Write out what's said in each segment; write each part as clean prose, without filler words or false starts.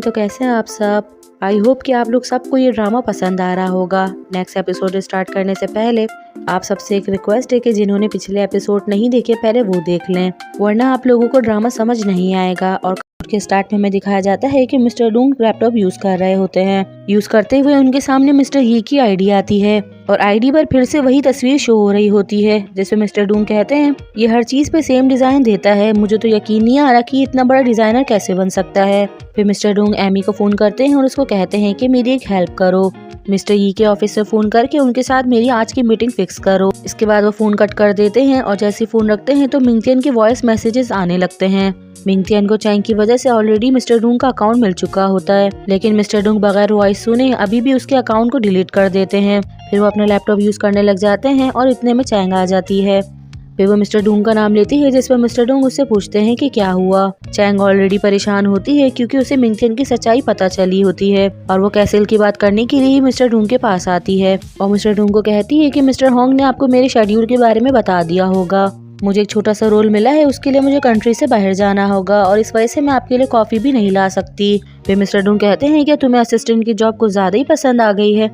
तो कैसे हैं आप सब। आई होप कि आप लोग सबको ये ड्रामा पसंद आ रहा होगा। नेक्स्ट एपिसोड स्टार्ट करने से पहले आप सबसे एक रिक्वेस्ट है कि जिन्होंने पिछले एपिसोड नहीं देखे पहले वो देख लें, वरना आप लोगों को ड्रामा समझ नहीं आएगा। और के स्टार्ट में हमें दिखाया जाता है कि मिस्टर डूंग लैपटॉप यूज कर रहे होते हैं। यूज करते हुए उनके सामने मिस्टर ही की आईडी आती है और आईडी पर फिर से वही तस्वीर शो हो रही होती है, जिसमें मिस्टर डूंग कहते हैं ये हर चीज पे सेम डिजाइन देता है, मुझे तो यकीन नहीं आ रहा कि इतना बड़ा डिजाइनर कैसे बन सकता है। फिर मिस्टर डूंग एमी को फोन करते हैं और उसको कहते हैं कि मेरी एक हेल्प करो। मिस्टर ही के ऑफिस से फोन करके उनके साथ मेरी आज की मीटिंग फिक्स करो। इसके बाद वो फोन कट कर देते हैं और जैसे फोन रखते हैं तो मिंगतियन के वॉइस मैसेजेस आने लगते हैं। मिंगतियन को चैंग की वजह से ऑलरेडी मिस्टर डूंग का अकाउंट मिल चुका होता है, लेकिन मिस्टर डूंग बगैर वॉइस सुने अभी भी उसके अकाउंट को डिलीट कर देते हैं। फिर वो अपना लैपटॉप यूज करने लग जाते हैं और इतने में चैंग आ जाती है। फिर वो मिस्टर डूंग का नाम लेती है, जिस पर मिस्टर डूंग उससे पूछते हैं कि क्या हुआ। चैंग ऑलरेडी परेशान होती है क्योंकि उसे मिंगतियन की सच्चाई पता चली होती है और वो कैसल की बात करने के लिए ही मिस्टर डूंग के पास आती है और मिस्टर डूंग को कहती है कि मिस्टर होंग ने आपको मेरे शेड्यूल के बारे में बता दिया होगा। मुझे एक छोटा सा रोल मिला है, उसके लिए मुझे कंट्री से बाहर जाना होगा और इस वजह से मैं आपके लिए कॉफी भी नहीं ला सकती। फिर मिस्टर डूंग कहते हैं कि तुम्हें असिस्टेंट की जॉब कुछ ज्यादा ही पसंद आ गई है,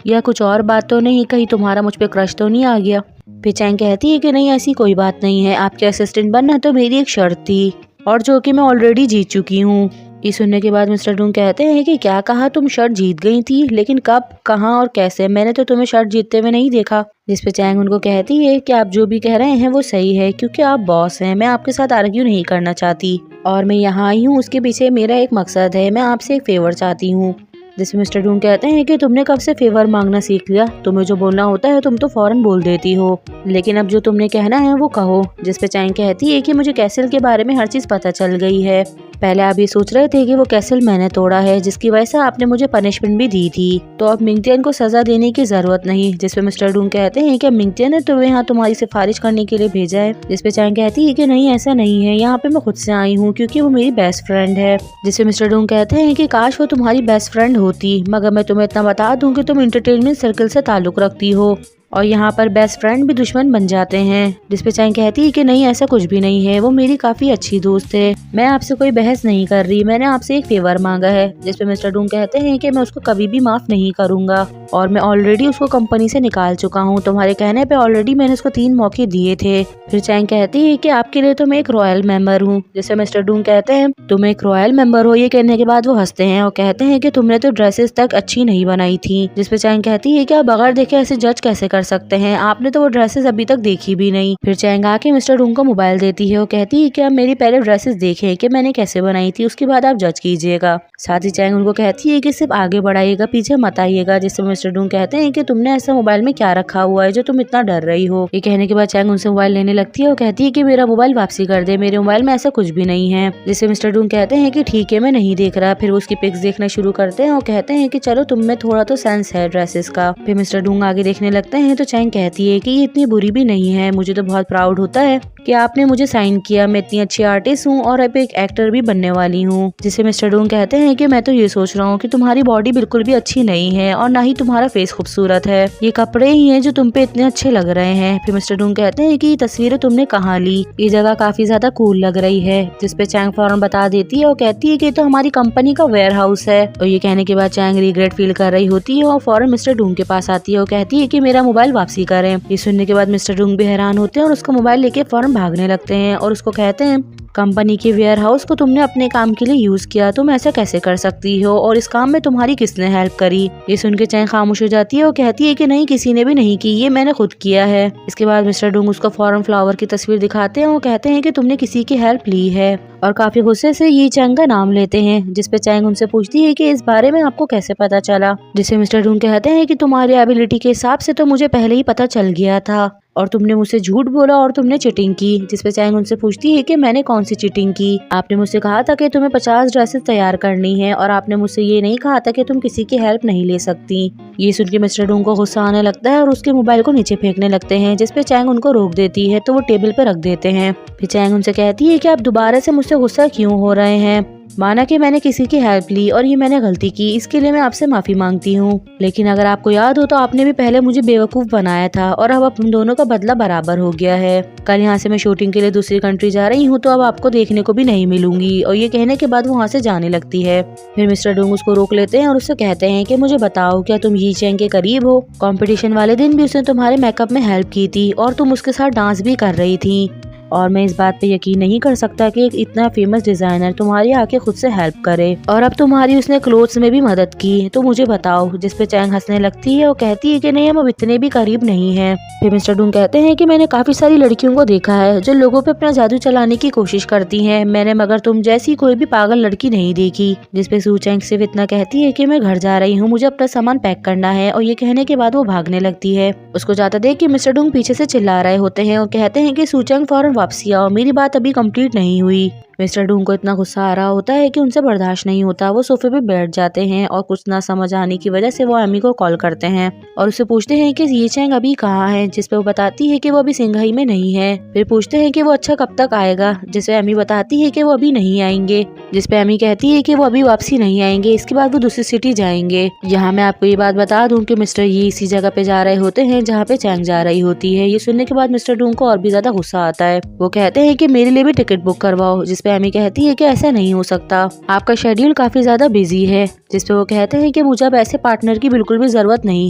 या कुछ और बात तो नहीं, कहीं तुम्हारा मुझ पे क्रश तो नहीं आ गया। फिर चैंग कहती है कि नहीं, ऐसी कोई बात नहीं है, आपके असिस्टेंट बनना तो मेरी एक शर्त थी और जो कि मैं ऑलरेडी जीत चुकी हूँ। ये सुनने के बाद मिस्टर डूंग कहते हैं कि क्या कहा, तुम शर्ट जीत गई थी, लेकिन कब, कहाँ और कैसे? मैंने तो तुम्हें शर्ट जीतते हुए नहीं देखा। जिस पे चैंग उनको कहती है कि आप जो भी कह रहे हैं वो सही है, क्योंकि आप बॉस हैं, मैं आपके साथ आर्ग्यू नहीं करना चाहती और मैं यहाँ आई हूँ उसके पीछे मेरा एक मकसद है, मैं आपसे एक फेवर चाहती हूँ। जिसमें मिस्टर डूंग कहते हैं कि तुमने कब से फेवर मांगना सीख लिया, तुम्हें जो बोलना होता है तुम तो फौरन बोल देती हो, लेकिन अब जो तुमने कहना है वो कहो। जिस पे चैंग कहती है कि मुझे कैसल के बारे में हर चीज पता चल गई है। पहले आप ये सोच रहे थे कि वो कैसल मैंने तोड़ा है, जिसकी वजह से आपने मुझे पनिशमेंट भी दी थी, तो अब मिंगतियन को सजा देने की जरूरत नहीं। जिसपे मिस्टर डूंग कहते हैं कि मिंगतियन ने तुम्हें यहाँ तुम्हारी सिफारिश करने के लिए भेजा है। जिसपे चैंग कहती है कि नहीं, ऐसा नहीं है, यहाँ पे मैं खुद से आई हूँ क्योंकि वो मेरी बेस्ट फ्रेंड है। जिसपे मिस्टर डूंग कहते हैं कि काश वो तुम्हारी बेस्ट फ्रेंड होती, मगर मैं तुम्हें इतना बता दूं कि तुम इंटरटेनमेंट सर्कल से ताल्लुक रखती हो और यहाँ पर बेस्ट फ्रेंड भी दुश्मन बन जाते हैं। जिसपे चैंग कहती है कि नहीं, ऐसा कुछ भी नहीं है, वो मेरी काफी अच्छी दोस्त है, मैं आपसे कोई बहस नहीं कर रही, मैंने आपसे एक फेवर मांगा है। जिसपे मिस्टर डूंग कहते हैं कि मैं उसको कभी भी माफ नहीं करूंगा और मैं ऑलरेडी उसको कंपनी से निकाल चुका हूँ, तुम्हारे कहने पे ऑलरेडी मैंने उसको 3 मौके दिए थे। फिर चैंग कहती है कि आपके लिए तो मैं एक रॉयल मेंबर हूँ। जिससे मिस्टर डूंग कहते हैं तुम एक रॉयल मेंबर हो। ये कहने के बाद वो हंसते हैं और कहते हैं कि तुमने तो ड्रेसेस तक अच्छी नहीं बनाई थी। जिसपे चैंग कहती है कि आप बगैर देखे ऐसे जज कैसे कर सकते हैं, आपने तो वो ड्रेसेस अभी तक देखी भी नहीं। फिर चैंग आके मिस्टर डूंग को मोबाइल देती है और कहती है कि आप मेरी पहले ड्रेसेस देखें कि मैंने कैसे बनाई थी, उसके बाद आप जज कीजिएगा। साथ ही चैंग उनको कहती है कि सिर्फ आगे बढ़ाइएगा, पीछे मत आइएगा। जिससे मिस्टर डूंग कहते हैं कि तुमने ऐसा मोबाइल में क्या रखा हुआ है जो तुम इतना डर रही हो। ये कहने के बाद चैंग उनसे मोबाइल लेने लगती है और कहती है कि मेरा मोबाइल वापसी कर दे, मेरे मोबाइल में ऐसा कुछ भी नहीं है। जिससे मिस्टर डूंग कहते हैं कि ठीक है, मैं नहीं देख रहा। फिर उसकी पिक्स देखना शुरू करते हैं और कहते हैं कि चलो तुम में थोड़ा तो सेंस है ड्रेसेस का। फिर मिस्टर डूंग आगे देखने लगते हैं तो चैंग कहती है कि ये इतनी बुरी भी नहीं है, मुझे तो बहुत प्राउड होता है कि आपने मुझे साइन किया, मैं इतनी अच्छी आर्टिस्ट हूँ और अब एक एक्टर भी बनने वाली हूँ। जिससे मिस्टर डूंग कहते हैं कि मैं तो ये सोच रहा हूँ कि तुम्हारी बॉडी बिल्कुल भी अच्छी नहीं है और ना ही तुम्हारा फेस खूबसूरत है, ये कपड़े ही हैं जो तुम पे इतने अच्छे लग रहे हैं। फिर मिस्टर डूंग कहते हैं कि ये तस्वीरें तुमने कहाँ ली, ये जगह काफी ज्यादा कूल लग रही है। जिसपे चैंग फौरन बता देती है और कहती है कि तो हमारी कंपनी का वेयर हाउस है। और ये कहने के बाद चैंग रिग्रेट फील कर रही होती है और फौरन मिस्टर डूंग के पास आती है और कहती है कि मेरा मोबाइल वापसी करें। ये सुनने के बाद मिस्टर डूंग भी हैरान होते हैं और उसका मोबाइल लेके फौरन भागने लगते हैं और उसको कहते हैं कंपनी के वेयर हाउस को तुमने अपने काम के लिए यूज किया, तुम ऐसा कैसे कर सकती हो और इस काम में तुम्हारी किसने हेल्प करी। ये सुन के चैंग खामोश हो जाती है और कहती है कि नहीं, किसी ने भी नहीं की, ये मैंने खुद किया है। इसके बाद मिस्टर डूंग उसको फौरन फ्लावर की तस्वीर दिखाते हैं और कहते हैं कि तुमने किसी की हेल्प ली है और काफी गुस्से से ये चैंग का नाम लेते हैं। जिसपे चैंग उनसे पूछती है कि इस बारे में आपको कैसे पता चला। जिससे मिस्टर डूंग कहते हैं कि तुम्हारी एबिलिटी के हिसाब से तो मुझे पहले ही पता चल गया था और तुमने मुझसे झूठ बोला और तुमने चीटिंग की। जिसपे चैंग उनसे पूछती है कि मैंने कौन सी चीटिंग की, आपने मुझसे कहा था कि तुम्हें 50 ड्रेसेस तैयार करनी है और आपने मुझसे ये नहीं कहा था कि तुम किसी की हेल्प नहीं ले सकती। ये सुन के मिस्टर डूंग को गुस्सा आने लगता है और उसके मोबाइल को नीचे फेंकने लगते हैं। जिसपे चैंग उनको रोक देती है तो वो टेबल पे रख देते हैं। फिर चैंग उनसे कहती है कि आप दोबारा से मुझसे गुस्सा क्यों हो रहे हैं, माना कि मैंने किसी की हेल्प ली और ये मैंने गलती की, इसके लिए मैं आपसे माफी मांगती हूँ। लेकिन अगर आपको याद हो तो आपने भी पहले मुझे बेवकूफ बनाया था और अब हम दोनों का बदला बराबर हो गया है। कल यहाँ से मैं शूटिंग के लिए दूसरी कंट्री जा रही हूँ, तो अब आपको देखने को भी नहीं मिलूंगी। और ये कहने के बाद वो वहाँ से जाने लगती है। फिर मिस्टर डोंग उसको रोक लेते हैं और उससे कहते हैं कि मुझे बताओ, क्या तुम यी चैंग के करीब हो? कंपटीशन वाले दिन भी उसने तुम्हारे मेकअप में हेल्प की थी और तुम उसके साथ डांस भी कर रही थी। और मैं इस बात पे यकीन नहीं कर सकता कि एक इतना फेमस डिजाइनर तुम्हारी आके खुद से हेल्प करे, और अब तुम्हारी उसने क्लोथ्स में भी मदद की। तो मुझे बताओ। जिस पे चैंग हंसने लगती है और कहती है कि नहीं, हम अब इतने भी करीब नहीं हैं। फिर मिस्टर डूंग कहते हैं कि मैंने काफी सारी लड़कियों को देखा है जो लोगों पे अपना जादू चलाने की कोशिश करती हैं, मैंने मगर तुम जैसी कोई भी पागल लड़की नहीं देखी। जिसपे सू चैंग सिर्फ इतना कहती है कि मैं घर जा रही हूँ, मुझे अपना सामान पैक करना है। और ये कहने के बाद वो भागने लगती है। उसको जाता देख के मिस्टर डूंग पीछे से चिल्ला रहे होते हैं और कहते हैं कि सू चैंग फौरन वापसी आओ, मेरी बात अभी कंप्लीट नहीं हुई। मिस्टर डूंग को इतना गुस्सा आ रहा होता है कि उनसे बर्दाश्त नहीं होता। वो सोफे पे बैठ जाते हैं और कुछ ना समझ आने की वजह से वो एमी को कॉल करते हैं और उससे पूछते हैं कि ये चैंग अभी कहाँ है। जिसपे वो बताती है कि वो अभी सिंघाई में नहीं है। फिर पूछते हैं कि वो अच्छा कब तक आएगा, जिसपे एमी बताती है कि वो अभी नहीं आएंगे। जिसपे एमी कहती है कि वो अभी वापसी नहीं आएंगे, इसके बाद वो दूसरी सिटी जाएंगे। यहाँ मैं आपको ये बात बता दूं कि मिस्टर ये इसी जगह पे जा रहे होते हैं जहाँ पे चैंग जा रही होती है। ये सुनने के बाद मिस्टर डूंग को और भी ज्यादा गुस्सा आता है। वो कहते हैं कि मेरे लिए भी टिकट बुक करवाओ। जिसपे एमी कहती है कि ऐसा नहीं हो सकता, आपका शेड्यूल काफी ज्यादा बिजी है। जिसपे वो कहते हैं कि मुझे अब ऐसे पार्टनर की बिल्कुल भी जरूरत नहीं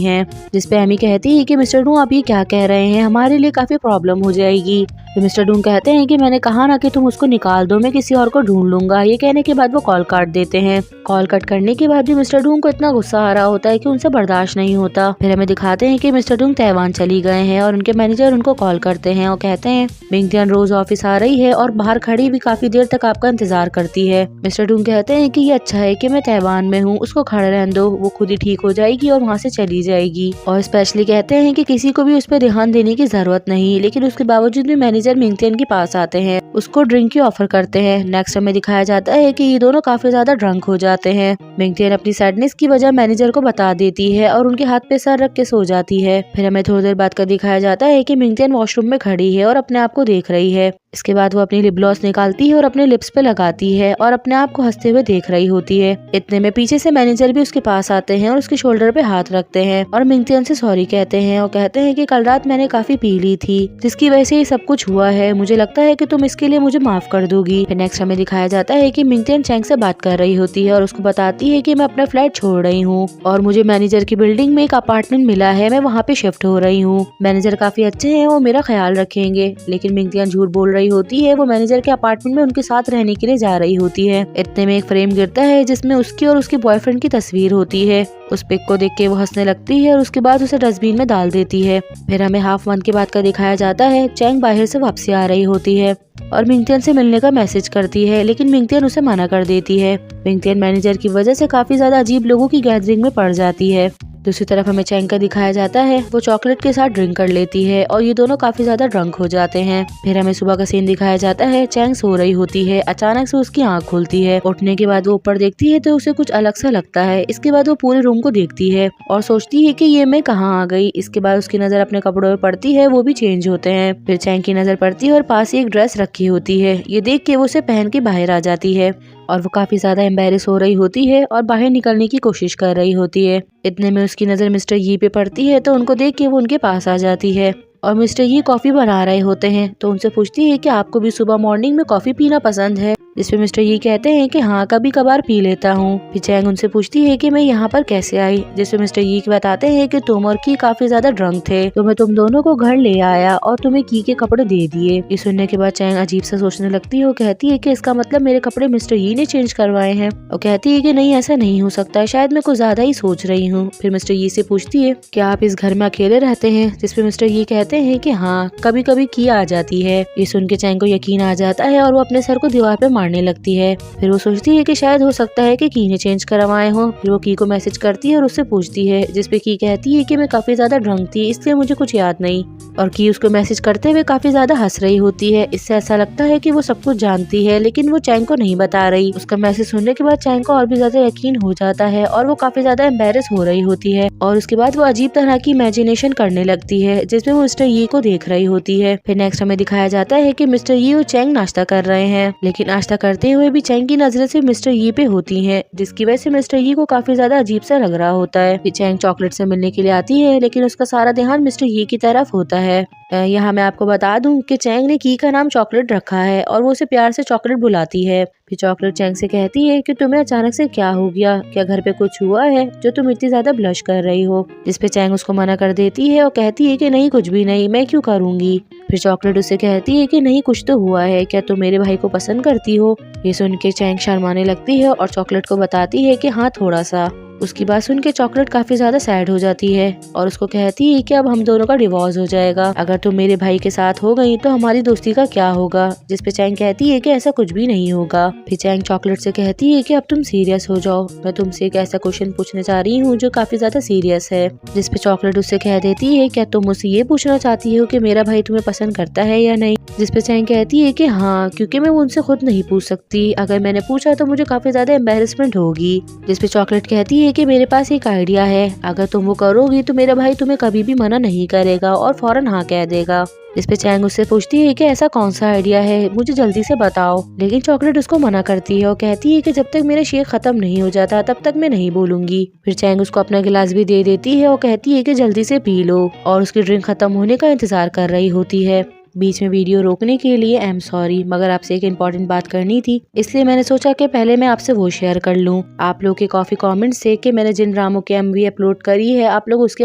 है। जिसपे एमी कहती है कि मिस्टर डूंग आप ये क्या कह रहे हैं, हमारे लिए काफी प्रॉब्लम हो जाएगी। तो मिस्टर डूंग कहते हैं कि मैंने कहा ना कि तुम उसको निकाल दो, मैं किसी और को ढूंढ लूंगा। ये कहने के बाद वो कॉल काट देते हैं। कॉल कट करने के बाद भी मिस्टर डूंग को इतना गुस्सा आ रहा होता है कि उनसे बर्दाश्त नहीं होता। फिर हमें दिखाते हैं कि मिस्टर डूंग ताइवान चली गए हैं और उनके मैनेजर उनको कॉल करते हैं और कहते हैं मिंगटियन रोज ऑफिस आ रही है और बाहर खड़ी भी काफी देर तक आपका इंतजार करती है। मिस्टर डूंग कहते हैं कि ये अच्छा है कि मैं ताइवान में हूँ, उसको खड़े रहने दो, वो खुद ही ठीक हो जाएगी और वहाँ से चली जाएगी। और स्पेशली कहते हैं कि किसी को भी उस पर ध्यान देने की जरूरत नहीं। लेकिन उसके बावजूद भी मैनेजर मिंगटियन के पास आते हैं, उसको ड्रिंक की ऑफर करते हैं। नेक्स्ट हमें दिखाया जाता है कि ये दोनों काफी ज्यादा ड्रंक हो जाते हैं। मिंगटियन अपनी सैडनेस की वजह मैनेजर को बता देती है और उनके हाथ पे सर रख के सो जाती है। फिर हमें थोड़ी देर बाद का दिखाया जाता है कि मिंगटियन वॉशरूम में खड़ी है और अपने आप को देख रही है। इसके बाद वो अपनी लिप ग्लॉस निकालती है और अपने लिप्स पे लगाती है और अपने आप को हंसते हुए देख रही होती है। इतने में पीछे से मैनेजर भी उसके पास आते हैं और उसके शोल्डर पे हाथ रखते हैं और मिंगटियन से सॉरी कहते हैं और कहते हैं कि कल रात मैंने काफी पी ली थी, जिसकी वजह से ये सब कुछ हुआ है। मुझे लगता है कि तुम इसके लिए मुझे माफ कर दोगी। फिर नेक्स्ट हमें दिखाया जाता है कि मिंगटियन चैंग से बात कर रही होती है और उसको बताती है कि मैं अपना फ्लैट छोड़ रही हूँ और मुझे मैनेजर की बिल्डिंग में एक अपार्टमेंट मिला है, मैं वहाँ पे शिफ्ट हो रही हूँ। मैनेजर काफी अच्छे हैं, वो मेरा ख्याल रखेंगे। लेकिन मिंगटियन झूठ बोल रही होती है, वो मैनेजर के अपार्टमेंट में उनके साथ रहने के लिए जा रही होती है। इतने में एक फ्रेम गिरता है जिसमें उसकी और उसके बॉयफ्रेंड की तस्वीर होती है। उस पिक को देख के वो हंसने लगती है और उसके बाद उसे डस्टबिन में डाल देती है। फिर हमें हाफ मंथ के बाद का दिखाया जाता है। चैंग बाहर से वापसी आ रही होती है और मिंगटियन से मिलने का मैसेज करती है, लेकिन मिंगटियन उसे मना कर देती है। मिंगटियन मैनेजर की वजह से काफी ज्यादा अजीब लोगों की गैदरिंग में पड़ जाती है। दूसरी तरफ हमें चैंग का दिखाया जाता है, वो चॉकलेट के साथ ड्रिंक कर लेती है और ये दोनों काफी ज्यादा ड्रंक हो जाते हैं। फिर हमें सुबह का सीन दिखाया जाता है। चैंग सो रही होती है, अचानक से उसकी आंख खुलती है। उठने के बाद वो ऊपर देखती है तो उसे कुछ अलग सा लगता है। इसके बाद वो पूरे रूम को देखती है और सोचती है कि ये मैं कहाँ आ गई। इसके बाद उसकी नजर अपने कपड़ों में पड़ती है, वो भी चेंज होते हैं। फिर चैंग की नजर पड़ती है और पास ही एक ड्रेस रखी होती है। ये देख के वो उसे पहन के बाहर आ जाती है और वो काफी ज्यादा एम्बेरस हो रही होती है और बाहर निकलने की कोशिश कर रही होती है। इतने में उसकी नजर मिस्टर यी पे पड़ती है तो उनको देख के वो उनके पास आ जाती है और मिस्टर यी कॉफी बना रहे होते हैं तो उनसे पूछती है कि आपको भी सुबह मॉर्निंग में कॉफी पीना पसंद है। जिसपे मिस्टर यी कहते हैं कि हाँ, कभी कभार पी लेता हूँ। फिर चैंग उनसे पूछती है कि मैं यहाँ पर कैसे आई। जिसपे मिस्टर यी बताते हैं कि तुम और की काफी ज्यादा ड्रंक थे, तो मैं तुम दोनों को घर ले आया और तुम्हें की के कपड़े दे दिए। ये सुनने के बाद चैंग अजीब सा सोचने लगती है। वो कहती है कि इसका मतलब मेरे कपड़े मिस्टर यी ने चेंज करवाए हैं। और कहती है कि नहीं, ऐसा नहीं हो सकता, शायद मैं कुछ ज्यादा ही सोच रही हूँ। फिर मिस्टर यी से पूछती है कि आप इस घर में अकेले रहते हैं। जिसपे मिस्टर यी कहते हैं कि हाँ, कभी कभी की आ जाती है। ये सुन के चैंग को यकीन आ जाता है और वो अपने सर को दीवार पे मारने लगती है। फिर वो सोचती है कि शायद हो सकता है कि की ने चेंज करवाए हो। फिर वो की को मैसेज करती है और उससे पूछती है, जिसपे की कहती है कि मैं काफी ज्यादा ड्रंक थी, इसलिए मुझे कुछ याद नहीं। और की उसको मैसेज करते हुए काफी ज्यादा हंस रही होती है। इससे ऐसा लगता है कि वो सब कुछ जानती है, लेकिन वो चैंग को नहीं बता रही। उसका मैसेज सुनने के बाद चैंग को और भी ज्यादा यकीन हो जाता है और वो काफी ज्यादा एम्बेरस हो रही होती है। और उसके बाद वो अजीब तरह की इमेजिनेशन करने लगती है जिसमें वो मिस्टर यी को देख रही होती है। फिर नेक्स्ट हमें दिखाया जाता है कि मिस्टर यी और चैंग नाश्ता कर रहे हैं, लेकिन नाश्ता ऐसा करते हुए भी चैंग की नजरें सिर्फ मिस्टर यी पे होती हैं, जिसकी वजह से मिस्टर यी को काफी ज्यादा अजीब सा लग रहा होता है। चैंग चॉकलेट से मिलने के लिए आती है, लेकिन उसका सारा ध्यान मिस्टर यी की तरफ होता है। यहाँ मैं आपको बता दूं कि चैंग ने की का नाम चॉकलेट रखा है और वो उसे प्यार से चॉकलेट बुलाती है। फिर चॉकलेट चैंग से कहती है कि तुम्हें अचानक से क्या हो गया, क्या घर पे कुछ हुआ है जो तुम इतनी ज्यादा ब्लश कर रही हो। जिसपे चैंग उसको मना कर देती है और कहती है कि नहीं, कुछ भी नहीं, मैं क्यों करूँगी। फिर चॉकलेट उससे कहती है कि नहीं, कुछ तो हुआ है, क्या तुम मेरे भाई को पसंद करती हो। ये सुन के चैंग शर्माने लगती है और चॉकलेट को बताती है कि हाँ, थोड़ा सा। उसकी बात सुन के चॉकलेट काफी ज्यादा सैड हो जाती है और उसको कहती है कि अब हम दोनों का डिवोर्स हो जाएगा। अगर तुम मेरे भाई के साथ हो गई तो हमारी दोस्ती का क्या होगा। जिसपे चैंग कहती है कि ऐसा कुछ भी नहीं होगा। फिर चैंग चॉकलेट से कहती है कि अब तुम सीरियस हो जाओ, मैं तुमसे एक ऐसा क्वेश्चन पूछने जा रही हूँ जो काफी ज्यादा सीरियस है। जिसपे चॉकलेट उससे कह देती है, क्या तुम मुझसे ये पूछना चाहती हो कि मेरा भाई तुम्हें पसंद करता है या नहीं। जिसपे चैंग कहती है कि हाँ, क्योंकि मैं उनसे खुद नहीं पूछ सकती, अगर मैंने पूछा तो मुझे काफी ज्यादा एम्बेरसमेंट होगी। जिसपे चॉकलेट कहती है कि मेरे पास एक आइडिया है, अगर तुम वो करोगी तो मेरा भाई तुम्हें कभी भी मना नहीं करेगा और फौरन हाँ कह देगा। इस पे चैंग उससे पूछती है कि ऐसा कौन सा आइडिया है, मुझे जल्दी से बताओ। लेकिन चॉकलेट उसको मना करती है और कहती है कि जब तक मेरा शेक खत्म नहीं हो जाता तब तक मैं नहीं बोलूंगी। फिर चैंग उसको अपना गिलास भी दे देती है और कहती है कि जल्दी से पी लो, और उसकी ड्रिंक खत्म होने का इंतजार कर रही होती है। बीच में वीडियो रोकने के लिए आई एम सॉरी, मगर आपसे एक इम्पोर्टेंट बात करनी थी, इसलिए मैंने सोचा कि पहले मैं आपसे वो शेयर कर लूं। आप लोग के काफी कमेंट से कि मैंने जिन ड्रामों की एमवी अपलोड करी है आप लोग उसके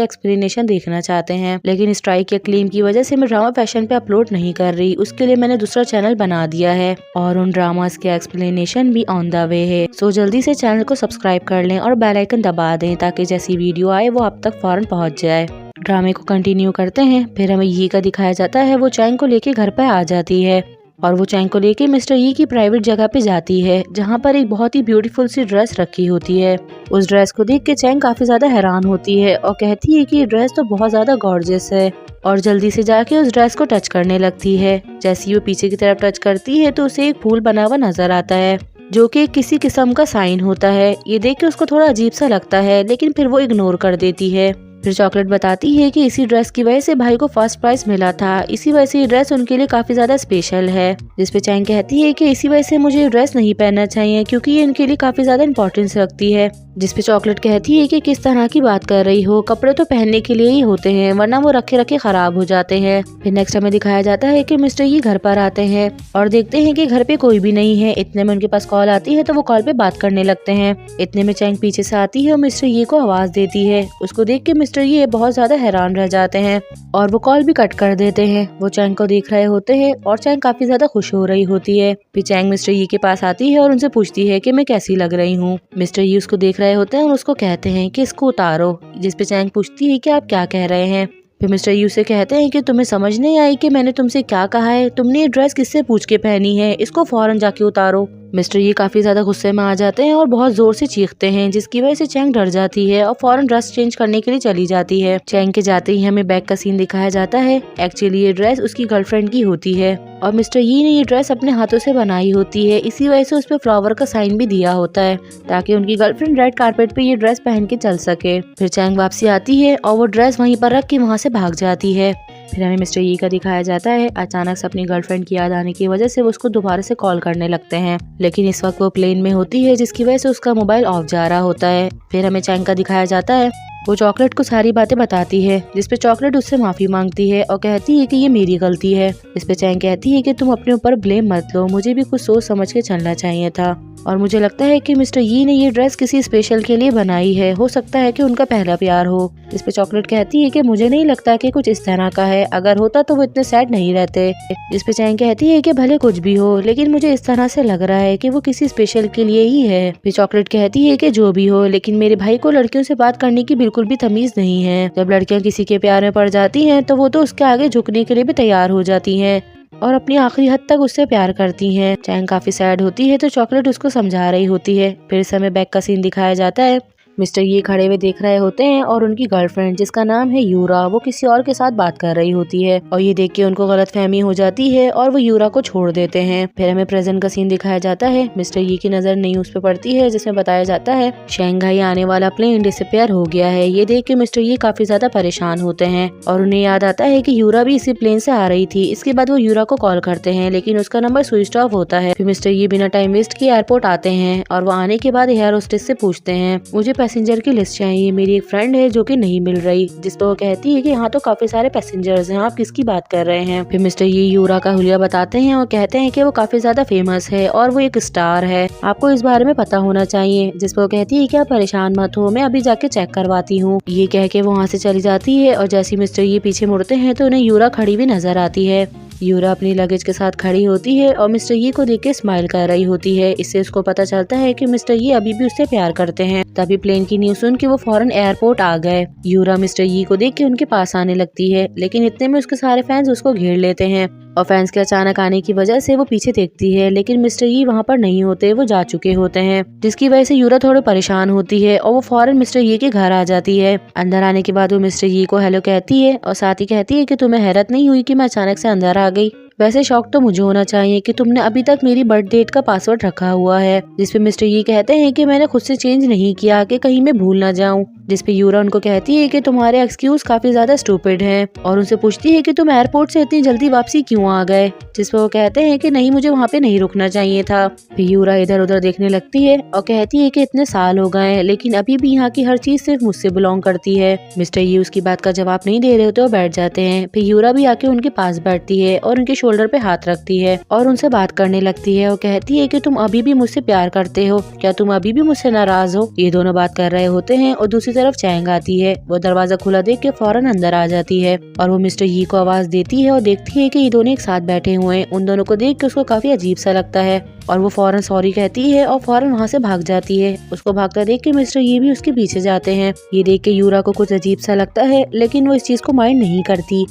एक्सप्लेनेशन देखना चाहते हैं, लेकिन स्ट्राइक के क्लेम की वजह से मैं ड्रामा फैशन पे अपलोड नहीं कर रही। उसके लिए मैंने दूसरा चैनल बना दिया है और उन ड्रामास के एक्सप्लेनेशन भी ऑन द वे है। सो जल्दी से चैनल को सब्सक्राइब कर लें और बेल आइकन दबा दें ताकि जैसी वीडियो आए वो आप तक फौरन पहुँच जाए। ड्रामे को कंटिन्यू करते हैं। फिर हमें यी का दिखाया जाता है, वो चैंग को लेके घर पर आ जाती है और वो चैंग को लेके मिस्टर यी की प्राइवेट जगह पे जाती है, जहाँ पर एक बहुत ही ब्यूटीफुल सी ड्रेस रखी होती है। उस ड्रेस को देख के चैंग काफी ज्यादा हैरान होती है और कहती है कि ये ड्रेस तो बहुत ज्यादा गॉर्जियस है, और जल्दी से जाके उस ड्रेस को टच करने लगती है। जैसे ही वो पीछे की तरफ टच करती है तो उसे एक फूल बना हुआ नजर आता है, जो कि किसी किस्म का साइन होता है। ये देख के उसको थोड़ा अजीब सा लगता है, लेकिन फिर वो इग्नोर कर देती है। फिर चॉकलेट बताती है कि इसी ड्रेस की वजह से भाई को फर्स्ट प्राइज मिला था, इसी वजह से ये ड्रेस उनके लिए काफी ज्यादा स्पेशल है। जिसपे चैंग कहती है कि इसी वजह से मुझे ये ड्रेस नहीं पहनना चाहिए क्योंकि ये इनके लिए काफी ज्यादा इंपॉर्टेंस रखती है। जिसपे चॉकलेट कहती है कि किस तरह की बात कर रही हो, कपड़े तो पहनने के लिए ही होते हैं, वरना वो रखे रखे खराब हो जाते हैं। फिर नेक्स्ट हमें दिखाया जाता है कि मिस्टर यी घर पर आते हैं और देखते हैं कि घर पे कोई भी नहीं है। इतने में उनके पास कॉल आती है तो वो कॉल पे बात करने लगते हैं। इतने में चैंग पीछे से आती है और मिस्टर यी को आवाज देती है। उसको देख के मिस्टर यी बहुत ज्यादा हैरान रह जाते हैं और वो कॉल भी कट कर देते हैं। वो चैंग को देख रहे होते हैं और चैंग काफी ज्यादा खुश हो रही होती है। फिर चैंग मिस्टर यी के पास आती है और उनसे पूछती है कि मैं कैसी लग रही हूँ। मिस्टर यी उसको देख रहे होते हैं और उसको कहते हैं कि इसको उतारो। जिसपे चैंग पूछती है कि आप क्या कह रहे हैं। फिर मिस्टर यू से कहते हैं कि तुम्हें समझ नहीं आई कि मैंने तुमसे क्या कहा है, तुमने ये ड्रेस किससे पूछ के पहनी है, इसको फौरन जाके उतारो। मिस्टर ये काफी ज्यादा गुस्से में आ जाते हैं और बहुत जोर से चीखते हैं, जिसकी वजह से चैंग डर जाती है और फौरन ड्रेस चेंज करने के लिए चली जाती है। चैंग के जाते ही हमें बैग का सीन दिखाया जाता है। एक्चुअली ये ड्रेस उसकी गर्लफ्रेंड की होती है और मिस्टर यी ने ये ड्रेस अपने हाथों से बनाई होती है, इसी वजह से उस पर फ्लावर का साइन भी दिया होता है ताकि उनकी गर्लफ्रेंड रेड कारपेट पे ये ड्रेस पहन के चल सके। फिर चैंग वापसी आती है और वो ड्रेस वहीं पर रख के वहाँ से भाग जाती है। फिर हमें मिस्टर यी का दिखाया जाता है। अचानक से अपनी गर्लफ्रेंड की याद आने की वजह से वो उसको दोबारा से कॉल करने लगते हैं, लेकिन इस वक्त वो प्लेन में होती है, जिसकी वजह से उसका मोबाइल ऑफ जा रहा होता है। फिर हमें चैंग का दिखाया जाता है। वो चॉकलेट को सारी बातें बताती है, जिसपे चॉकलेट उससे माफी मांगती है और कहती है कि ये मेरी गलती है। इस पे चैंग कहती है कि तुम अपने ऊपर ब्लेम मत लो, मुझे भी कुछ सोच समझ के चलना चाहिए था, और मुझे लगता है कि मिस्टर यी ने ये ड्रेस किसी स्पेशल के लिए बनाई है, हो सकता है कि उनका पहला प्यार हो। इस पे चॉकलेट कहती है कि मुझे नहीं लगता कि कुछ इस तरह का है, अगर होता तो वो इतने सैड नहीं रहते। इस पे चैंग कहती है कि भले कुछ भी हो, लेकिन मुझे इस तरह से लग रहा है कि वो किसी स्पेशल के लिए ही है। फिर चॉकलेट कहती है कि जो भी हो, लेकिन मेरे भाई को लड़कियों से बात करने की बिल्कुल भी तमीज नहीं है। जब लड़कियां किसी के प्यार में पड़ जाती हैं तो वो तो उसके आगे झुकने के लिए भी तैयार हो जाती हैं और अपनी आखिरी हद तक उससे प्यार करती हैं। चैंग काफी सैड होती है तो चॉकलेट उसको समझा रही होती है। फिर समय बैग का सीन दिखाया जाता है। मिस्टर ये खड़े हुए देख रहे होते हैं और उनकी गर्लफ्रेंड जिसका नाम है यूरा वो किसी और के साथ बात कर रही होती है और ये देख के उनको गलतफहमी हो जाती है और वो यूरा को छोड़ देते हैं। फिर हमें प्रेजेंट का सीन दिखाया जाता है। मिस्टर ये की नजर न्यूज पे पड़ती है जिसमें बताया जाता है शंघाई आने वाला प्लेन डिसअपीयर हो गया है। ये देख के मिस्टर ये काफी ज्यादा परेशान होते हैं और उन्हें याद आता है कि यूरा भी इसी प्लेन से आ रही थी। इसके बाद वो यूरा को कॉल करते हैं लेकिन उसका नंबर स्विच ऑफ होता है। फिर मिस्टर ये बिना टाइम वेस्ट किए एयरपोर्ट आते हैं और वो आने के बाद एयर होस्टेस से पूछते हैं मुझे पैसेंजर की लिस्ट चाहिए, मेरी एक फ्रेंड है जो कि नहीं मिल रही। जिस पर वो कहती है कि यहाँ तो काफी सारे पैसेंजर्स हैं, आप किसकी बात कर रहे हैं। फिर मिस्टर ये यूरा का हुलिया बताते हैं और कहते हैं कि वो काफी ज्यादा फेमस है और वो एक स्टार है, आपको इस बारे में पता होना चाहिए। जिस पर वो कहती है कि आप परेशान मत हो, मैं अभी जाके चेक करवाती हूँ। ये कह के वो वहाँ से चली जाती है और जैसे मिस्टर ये पीछे मुड़ते हैं तो उन्हें यूरा खड़ी हुई नजर आती है। यूरा अपनी लगेज के साथ खड़ी होती है और मिस्टर ये को देख के स्माइल कर रही होती है। इससे उसको पता चलता है कि मिस्टर ये अभी भी उससे प्यार करते हैं। तभी प्लेन की न्यूज़ सुन के वो फौरन एयरपोर्ट आ गए। यूरा मिस्टर ये को देख के उनके पास आने लगती है लेकिन इतने में उसके सारे फैंस उसको घेर लेते हैं और फैंस के अचानक आने की वजह से वो पीछे देखती है लेकिन मिस्टर ये वहाँ पर नहीं होते, वो जा चुके होते हैं। जिसकी वजह से यूरा थोड़ी परेशान होती है और वो फौरन मिस्टर ये के घर आ जाती है। अंदर आने के बाद वो मिस्टर ये को हेलो कहती है और साथ ही कहती है कि तुम्हें हैरत नहीं हुई कि मैं अचानक से अंदर आ गई। वैसे शौक तो मुझे होना चाहिए कि तुमने अभी तक मेरी बर्थ डेट का पासवर्ड रखा हुआ है। जिसपे मिस्टर ये कहते हैं कि मैंने खुद से चेंज नहीं किया कि कहीं मैं भूल ना जाऊं। जिसपे यूरा उनको कहती है कि तुम्हारे एक्सक्यूज काफी ज्यादा स्टूपिड हैं और उनसे पूछती है कि तुम एयरपोर्ट से इतनी जल्दी वापसी क्यों आ गए। जिसपे वो कहते हैं कि नहीं, मुझे वहाँ पे नहीं रुकना चाहिए था। फिर यूरा इधर उधर देखने लगती है और कहती है कि इतने साल हो गए लेकिन अभी भी यहाँ की हर चीज सिर्फ मुझसे बिलोंग करती है। मिस्टर ये उसकी बात का जवाब नहीं दे रहे होते और बैठ जाते हैं। फिर यूरा भी आके उनके पास बैठती है और उनके शोल्डर पे हाथ रखती है और उनसे बात करने लगती है और कहती है कि तुम अभी भी मुझसे प्यार करते हो, क्या तुम अभी भी मुझसे नाराज हो। ये दोनों बात कर रहे होते हैं और दूसरी तरफ चैंग आती है। वो दरवाजा खुला देख के फौरन अंदर आ जाती है और वो मिस्टर यी को आवाज देती है और देखती है कि ये दोनों एक साथ बैठे हुए हैं। उन दोनों को देख के उसको काफी अजीब सा लगता है और वो फौरन सॉरी कहती है और फौरन वहाँ से भाग जाती है। उसको भागता देख के मिस्टर ये भी उसके पीछे जाते हैं। ये देख के यूरा को कुछ अजीब सा लगता है लेकिन वो इस चीज को माइंड नहीं करती।